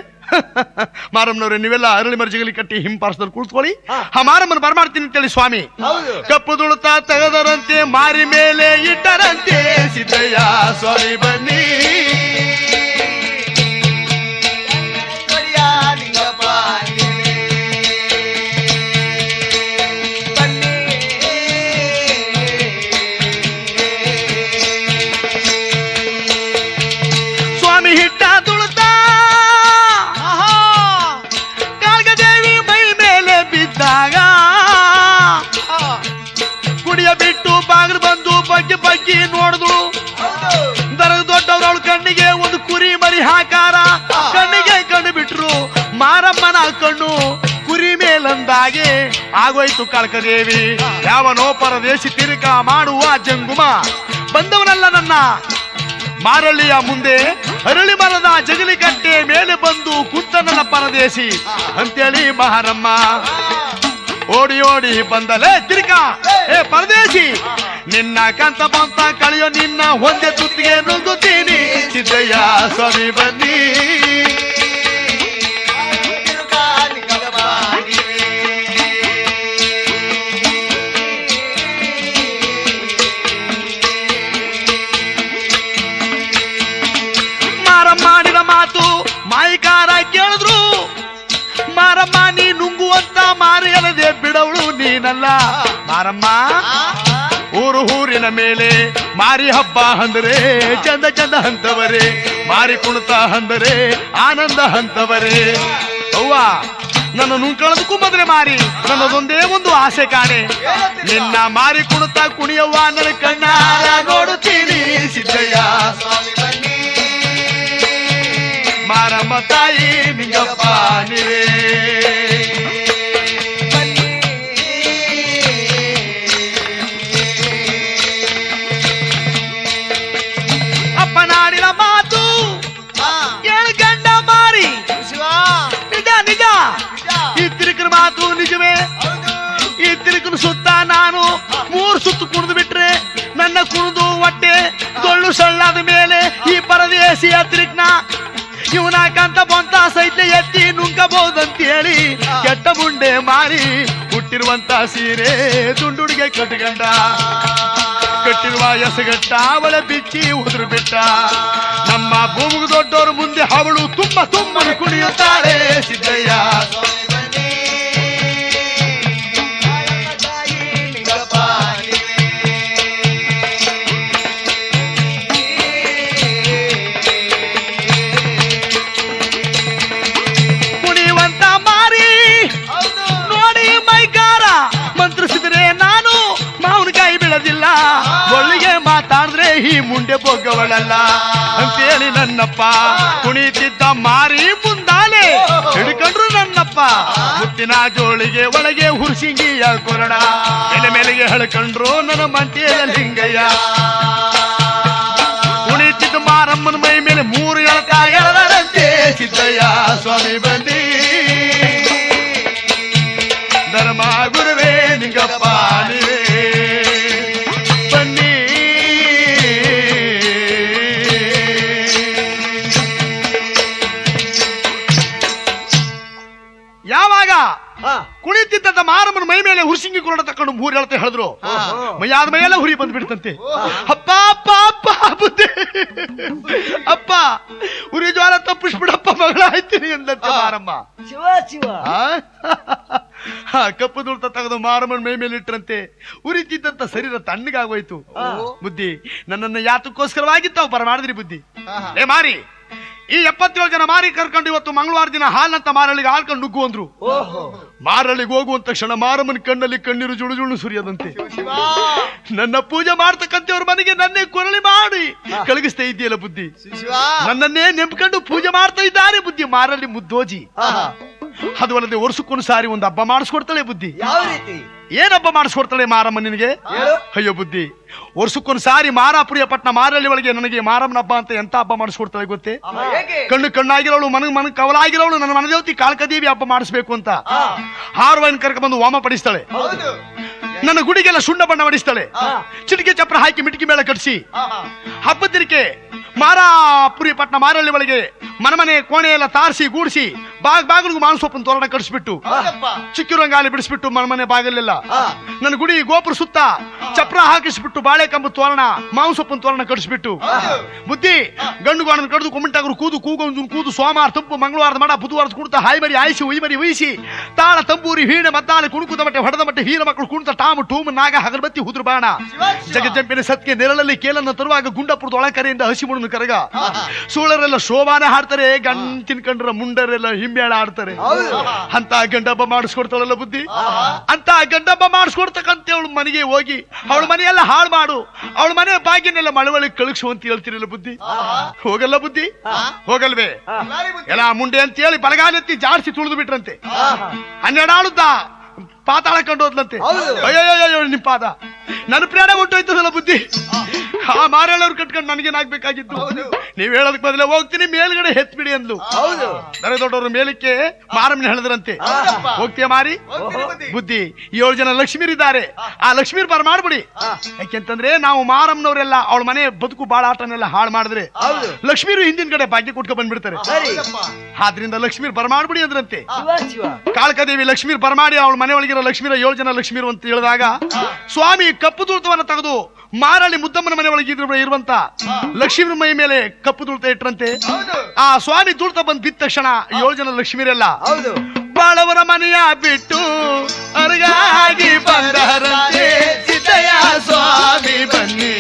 ಮಾರಮ್ಮನವ್ರೆ, ನೀವೆಲ್ಲ ಅರಳಿ ಮರ್ಜಿಗಲಿ ಕಟ್ಟಿ ಹಿಂಪಾರ್ಸದಲ್ಲಿ ಕುಳಿತುಕೊಳ್ಳಿ. ಆ ಮಾರಮ್ಮನ ಬರ್ಮಾಡ್ತೀನಿ ಅಂತೇಳಿ ಸ್ವಾಮಿ ಹೌದು. ಕಪ್ಪು ದುಳುತ ತೆಗೆದರಂತೆ, ಮಾರಿ ಮೇಲೆ ಇಟ್ಟರಂತೆ, ಸಿದ್ದಯ್ಯ ಸ್ವಾಮಿ ಬನ್ನಿ. ಕೊಡಿಯ ಲಿಂಗಪ್ಪ ನೀವೇ ಬನ್ನಿ. ಸ್ವಾಮಿ ಹಿಟ್ಟ ತುಳುತ ಕಾಳ್ಕದೇವಿ ಮೈ ಮೇಲೆ ಬಿದ್ದಾಗ ಕುಡಿಯ ಬಿಟ್ಟು ಬಾಗಿಲು ಬಂದು ಬಗ್ಗಿ ನೋಡಿದ್ರು. ದರದ ದೊಡ್ಡವ್ರ ಅವಳ ಕಣ್ಣಿಗೆ ಒಂದು ಕುರಿ ಮರಿ ಹಾಕಾರ, ಕಣ್ಣಿಗೆ ಕಣ್ಣು ಬಿಟ್ರು. ಮಾರಮ್ಮನ ಕಣ್ಣು ಕುರಿ ಮೇಲಂದಾಗೆ ಆಗೋಯ್ತು ಕಾಳ್ಕದೇವಿ. ಯಾವನೋ ಪರದೇಶಿ ತಿರುಕ ಮಾಡುವ ಜಂಗುಮ ಬಂದವನಲ್ಲ ನನ್ನ ಮಾರಳ್ಳಿಯ ಮುಂದೆ ಅರಳಿ ಮರದ ಜಗಲಿ ಕಟ್ಟೆ ಮೇಲೆ ಬಂದು ಕುಂತನಲ್ಲ ಪರದೇಶಿ ಅಂತೇಳಿ ಮಾರಮ್ಮ ಓಡಿ ಬಂದಲೇ ತಿರುಕ. ಏ ಪರದೇಶಿ, ನಿನ್ನ ಕಂತ ಬಂತ ಕಳೆಯೋ ನಿನ್ನ ಒಂದೇ ತುತ್ತಿಗೆ ನುಗ್ಗುತ್ತೀನಿ. ಸಿದ್ದಯ್ಯ ಸ್ವಾಮಿ ಬನ್ನಿ. ತಿರುಗ ಲಿಂಗಪ್ಪ ನೀವೇ. ಮಾರಮ್ಮ ಮಾಡಿದ ಮಾತು ಮಾಯಿಕಾರ ಕೇಳಿದ್ರು. ಮಾರಮ್ಮ ನೀ ನುಂಗುವಂತ ಮಾರಿ ಅಲ್ಲದೆ ಬಿಡವಳು ನೀನಲ್ಲ. ಮಾರಮ್ಮ ಊರಿನ ಮೇಲೆ ಮಾರಿ ಹಬ್ಬ ಅಂದರೆ ಚಂದ ಹಂತವರೇ, ಮಾರಿ ಕುಣಿತ ಅಂದರೆ ಆನಂದ ಹಂತವರೇ. ಅವ್ವ, ನನ್ನ ನುಂಕಳದಕ್ಕೂ ಮೊದಲೇ ಮಾರಿ ನನ್ನದೊಂದೇ ಒಂದು ಆಸೆ ಕಾಣೆ. ನಿನ್ನ ಮಾರಿ ಕುಣಿತ ಕುಣಿಯವ್ವ ನನ್ನ ಕಣ್ಣಾರ ನೋಡುತ್ತೀನಿ. ಸಿದ್ದಯ್ಯ ಸ್ವಾಮಿ ಬನ್ನಿ. ಮಾರಮ್ಮ ತಾಯಿ ನಿಂಗಪ್ಪ ನೀವೇ. ಅಪ್ಪನಾಡಿನ ಮಾತು 7 ಗಂಡ ಮಾರಿ ಶಿವ ನಿಜ ನಿಜ. ದೇಸಿ ಹತ್ರಿಕ್ನ ಇವನಾಕಂತ ಬಂತ ಸೈತ್ಯ ಎತ್ತಿ ನುಂಗಬಹುದಂತೇಳಿ ಕೆಟ್ಟ ಮುಂಡೆ ಮಾರಿ ಹುಟ್ಟಿರುವಂತ ಸೀರೆ ದುಂಡುಡಿಗೆ ಕಟ್ಕೊಂಡ ಕಟ್ಟಿರುವ ಎಸಗಟ್ಟ ಅವಳ ಬಿಚ್ಚಿ ಉದುರು ಬಿಟ್ಟ ನಮ್ಮ ಭೂಮಿಗೆ ದೊಡ್ಡವರು ಮುಂದೆ ಅವಳು ತುಂಬ ತುಂಬ ಕುಣಿಯುತ್ತಾಳೆ ಸಿದ್ದಯ್ಯ ಕುಣಿಯುವಂತ ಮಾರಿ ನೋಡಿ ಮೈಗಾರ ಮಂತ್ರಿಸಿದ್ರೆ ನಾನು ಮಾವಿನಕಾಯಿ ಬೀಳದಿಲ್ಲ ಒಳ್ಳಿಗೆ ಮಾತಾಡಿದ್ರೆ ಈ ಮುಂಡೆ ಬೊಗ್ಗವಳಲ್ಲ ಅಂತೇಳಿ ನನ್ನಪ್ಪ ಕುಣಿತಿದ್ದ ಮಾರಿ ಮುಂದಾಲೆ ಹಿಡ್ಕೊಂಡ್ರು ನನ್ನಪ್ಪ ಮುತ್ತಿನ ಜೋಳಿಗೆ ಒಳಗೆ ಹುರ್ಸಿಂಗಿಯ ಕೊರಡ ಎಲೆ ಮೇಲೆಗೆ ಹೇಳ್ಕೊಂಡ್ರು ನನ್ನ ಮಂಟಿಯ ಲಿಂಗಯ್ಯ ಕುಣಿತಿದ್ದ ಮಾರಮ್ಮನ ಮೈ ಮೇಲೆ 3 ಎಳಕ ಎಳದಂತೆ ಸಿದ್ದಯ್ಯ ಸ್ವಾಮಿ ಬಂದಿ ಧರ್ಮ ಗುರುವೇ ನಿಂಗಪ್ಪ ನೀವೇ ಬನ್ನಿ ಯಾವಾಗ ಕುಳಿತಿದ್ದ ಮಾರಮ್ಮನ ಮೈ ಮೇಲೆ ಹುರ್ಸಿಂಗಿ ಕೊರಡ ತಕೊಂಡು 3 ಎಳತೆ ಹೇಳಿದ್ರು ಮೈಯಾದ ಮೈಯೆಲ್ಲ ಹುರಿ ಬಂದ್ಬಿಡ್ತಂತೆ ಅಪ್ಪ ಅಪ್ಪ ಅಪ್ಪ ಬುದ್ಧಿ ಅಪ್ಪ ಉರಿ ಜ್ವಾಲ ತಪ್ಪಿಸ್ಬಿಡಪ್ಪ ಮಗಳಾಯ್ತೀನಿ ಎಂದಂತೆ ಮಾರಮ್ಮ ಶಿವ ಶಿವ ಕಪ್ಪು ದುಡ್ತ ತೆಗೆದು ಮಾರಮ್ಮನ ಮೈ ಮೇಲೆ ಇಟ್ರಂತೆ ಉರಿತಿದ್ದಂತ ಶರೀರ ತಣ್ಣಗಾಗೋಯ್ತು ಬುದ್ಧಿ ನನ್ನನ್ನ ಯಾತಕ್ಕೋಸ್ಕರವಾಗಿ ತಾವು ಬರಮಾಡಿದ್ರಿ ಬುದ್ಧಿ ಏ ಮಾರಿ ಈ 77 ಜನ ಮಾರಿ ಕರ್ಕೊಂಡು ಇವತ್ತು ಮಂಗಳವಾರ ದಿನ ಹಾಲ್ನಂತ ಮಾರಳ್ಳಿಗೆ ಹಾಲ್ಕೊಂಡು ನುಗ್ಗು ಅಂದ್ರು ಮಾರಳ್ಳಿಗೆ ಹೋಗುವಂತ ಕ್ಷಣ ಮಾರಮ್ಮನ ಕಣ್ಣಲ್ಲಿ ಕಣ್ಣೀರು ಜುಳು ಜುಳು ಸುರಿಯದಂತೆ ನನ್ನ ಪೂಜೆ ಮಾಡ್ತಕ್ಕಂಥವ್ರ ಮನೆಗೆ ನನ್ನೇ ಕೊರಳಿ ಮಾಡಿ ಕಳಗಿಸ್ತಾ ಇದೆಯಲ್ಲ ಬುದ್ಧಿ ನನ್ನನ್ನೇ ನೆಂಪ್ಕೊಂಡು ಪೂಜೆ ಮಾಡ್ತಾ ಇದ್ದಾರೆ ಬುದ್ಧಿ ಮಾರಳ್ಳಿ ಮುದ್ದೋಜಿ ಅದು ಅಲ್ಲದೆ ವರ್ಷಕ್ಕೊಂದು ಸಾರಿ ಒಂದು ಹಬ್ಬ ಮಾಡಿಸ್ಕೊಡ್ತಾಳೆ ಬುದ್ಧಿ ಯಾವ ರೀತಿ ಏನ್ ಹಬ್ಬ ಮಾಡಿಸ್ಕೊಡ್ತಾಳೆ ಮಾರಮ್ಮ ನಿನಗೆ ಅಯ್ಯೋ ಬುದ್ಧಿ ವರ್ಷಕ್ಕೊಂದು ಸಾರಿ ಮಾರಾಪುರಿಯ ಪಟ್ಟಣ ಮಾರಳ್ಳಿ ಒಳಗೆ ನನಗೆ ಮಾರಮ್ಮನ ಹಬ್ಬ ಅಂತ ಎಂತ ಹಬ್ಬ ಮಾಡಿಸ್ಕೊಡ್ತಾಳೆ ಗೊತ್ತೇ ಕಣ್ಣು ಕಣ್ಣಾಗಿರೋಳು ಮನಗ್ ಕವಲಾಗಿರೋಳು ನನ್ನ ಮನದೇವತಿ ಕಾಳಕದೇವಿ ಹಬ್ಬ ಮಾಡಿಸ್ಬೇಕು ಅಂತ ಹಾರವನ್ ಕರ್ಕ ಬಂದು ವಾಮ ಪಡಿಸ್ತಾಳೆ ನನ್ನ ಗುಡಿಗೆಲ್ಲ ಸುಣ್ಣ ಬಣ್ಣ ಹೊಡಿಸ್ತಾಳೆ ಚಿಟಿಕೆ ಚಪ್ರ ಹಾಕಿ ಮಿಟಿಕಿ ಮೇಳ ಕಟ್ಸಿ ಹಬ್ಬದಿರಿಕೆ ಮಾರಾಪುರಿ ಪಟ್ಟಣ ಮಾರಳ್ಳಿ ಒಳಗೆ ಮನೆ ಕೋಣೆ ಎಲ್ಲ ತಾರಿಸಿ ಗೂಡಿಸಿ ಬಾಗಿಲಿಗೂ ಮಾಂಸೊಪ್ಪನ ತೋರಣ ಕಟ್ಸ್ಬಿಟ್ಟು ಚಿಕ್ಕಿರಂಗಾಲಿ ಬಿಡಿಸ್ಬಿಟ್ಟು ಮನೆ ಬಾಗಿಲೆಲ್ಲ ನನ್ನ ಗುಡಿ ಗೋಪುರ ಸುತ್ತ ಚಪ್ರ ಹಾಕಿಸ್ಬಿಟ್ಟು ಬಾಳೆ ಕಂಬ ತೋರಣ ಮಾಂಸೊಪ್ಪನ ತೋರಣ ಕಟ್ಸ್ಬಿಟ್ಟು ಬುದ್ಧಿ ಗಂಡು ಗಾಣನ ಕಡ್ದು ಕುಮ್ಮಿಂಟಾಗರು ಕೂದು ಸೋಮವಾರ ತಂಪು ಮಂಗಳವಾರದ ಮಾಡ ಬುಧವಾರದ ಕುಣಿತ ಹಾಯ್ಮರಿ ಆಯಿಸಿ ಉಯ್ಮರಿ ಉಯಿಸಿ ತಾಳ ತಂಬೂರಿ ಹೀಣೆ ಮದ್ದಾಳೆ ಕುಣುಕುದ ಮಟ್ಟೆ ಹೊಡೆದ ಮಟ್ಟೆ ಹೀರ ಮಕ್ಕಳು ಕುಣಿತ ಟಾಮು ಟೂಮ್ ನಾಗ ಹಗರಬತ್ತಿ ಹುದ್ರು ಬಾಣ ಜಗಜಂಪಿನ ಸತ್ಗೆ ನೆರಳಲ್ಲಿ ಕೇಲನ್ನು ತರುವಾಗ ಗುಂಡಪುರದ ಒಳಕರೆಯಿಂದ ಹಸಿ ಮುಣನು ಕರಗ ಸೂಳರೆಲ್ಲ ಶೋಭಾನ ಹಾಡ್ತಾರೆ ಗಂಡ್ ತಿನ್ಕೊಂಡ್ರ ಮುಂಡರೆಲ್ಲ ಹಿಂಬೇಳ ಆಡ್ತಾರೆ ಅಂತ ಗಂಡಬ್ಬ ಮಾಡಿಸ್ಕೊಡ್ತಾಳಲ್ಲ ಬುದ್ಧಿ ಅಂತ ಗಂಡಬ್ಬ ಮಾಡಿಸ್ಕೊಡ್ತಕ್ಕಂತ ಅವಳು ಮನೆಗೆ ಹೋಗಿ ಅವಳ ಮನೆಯೆಲ್ಲ ಹಾಳು ಮಾಡು ಅವಳ ಮನೆ ಬಾಗಿನೆಲ್ಲ ಮಳವಳಿ ಕಳಿಸು ಅಂತ ಹೇಳ್ತಿರಲ್ಲ ಬುದ್ಧಿ ಹೋಗಲ್ಲ ಬುದ್ಧಿ ಹೋಗಲ್ವೇ ಎಲ್ಲ ಮುಂಡೆ ಅಂತ ಹೇಳಿ ಬಲಗಾಲೆತ್ತಿ ಜಾಡ್ಸಿ ತುಳಿದು ಬಿಟ್ರಂತೆ 12 ಆಳುದ್ದ ಪಾತಾಳ ಕಂಡೋದ್ಲಂತೆ ಅಯ್ಯೋ ನಿಮ್ ಪಾದ ನನ್ನ ಪ್ರಾಣ ಹೊಂಟೋಯ್ತದಲ್ಲ ಬುದ್ಧಿ ಆ ಮಾರಳ್ಳವ್ರು ಕಟ್ಕೊಂಡು ನನಗೇನಾಗ್ಬೇಕಾಗಿತ್ತು ನೀವ್ ಹೇಳೋದಕ್ಕೆ ಬದಲೇ ಹೋಗ್ತೀನಿ ಮೇಲ್ಗಡೆ ಹೆತ್ಬಿಡಿ ಅಂದ್ಲು ದೊರೆ ದೊಡ್ಡವರು ಮೇಲಕ್ಕೆ ಮಾರಮ್ಮನ ಹೇಳಿದ್ರಂತೆ ಹೋಗ್ತೀಯ ಮಾರಿ ಬುದ್ಧಿ 7 ಜನ ಲಕ್ಷ್ಮೀರಿದ್ದಾರೆ ಆ ಲಕ್ಷ್ಮೀರ್ ಬರ ಮಾಡ್ಬಿಡಿ ಯಾಕೆಂತಂದ್ರೆ ನಾವು ಮಾರಮ್ಮನವರೆಲ್ಲ ಅವಳ ಮನೆ ಬದುಕು ಬಾಳ ಆಟನೆಲ್ಲ ಹಾಳು ಮಾಡಿದ್ರೆ ಲಕ್ಷ್ಮೀರು ಹಿಂದಿನ ಕಡೆ ಭಾಗ್ಯ ಕೊಟ್ಕೊ ಬಂದ್ಬಿಡ್ತಾರೆ ಆದ್ರಿಂದ ಲಕ್ಷ್ಮೀರ್ ಬರ ಮಾಡ್ಬಿಡಿ ಅಂದ್ರಂತೆ ಕಾಳಕದೇವಿ ಲಕ್ಷ್ಮೀರ್ ಬರಮಾಡಿ ಅವಳ ಮನೆ ಒಳಗಿರೋ ಲಕ್ಷ್ಮೀರ 7 ಜನ ಲಕ್ಷ್ಮೀರು ಅಂತ ಹೇಳಿದಾಗ ಸ್ವಾಮಿ ಕಪ್ಪು ತುಳಿತವನ್ನ ತೆಗೆದು ಮಾರಳ್ಳಿ ಮುದ್ದಮ್ಮನ ಮನೆ ಒಳಗೆ ಇರುವಂತ ಲಕ್ಷ್ಮೀ ಮೈ ಮೇಲೆ ಕಪ್ಪು ತುಳಿತ ಇಟ್ರಂತೆ ಆ ಸ್ವಾಮಿ ತುಳಿತ ಬಂದ್ ಬಿದ್ದ ತಕ್ಷಣ 7 ಜನ ಲಕ್ಷ್ಮೀರೆಲ್ಲ ಬಾಳವರ ಮನೆಯ ಬಿಟ್ಟು ಅರಗಾಗಿ ಬಂದರಂತೆ ಸಿದ್ದಯ್ಯ ಸ್ವಾಮಿ ಬನ್ನಿ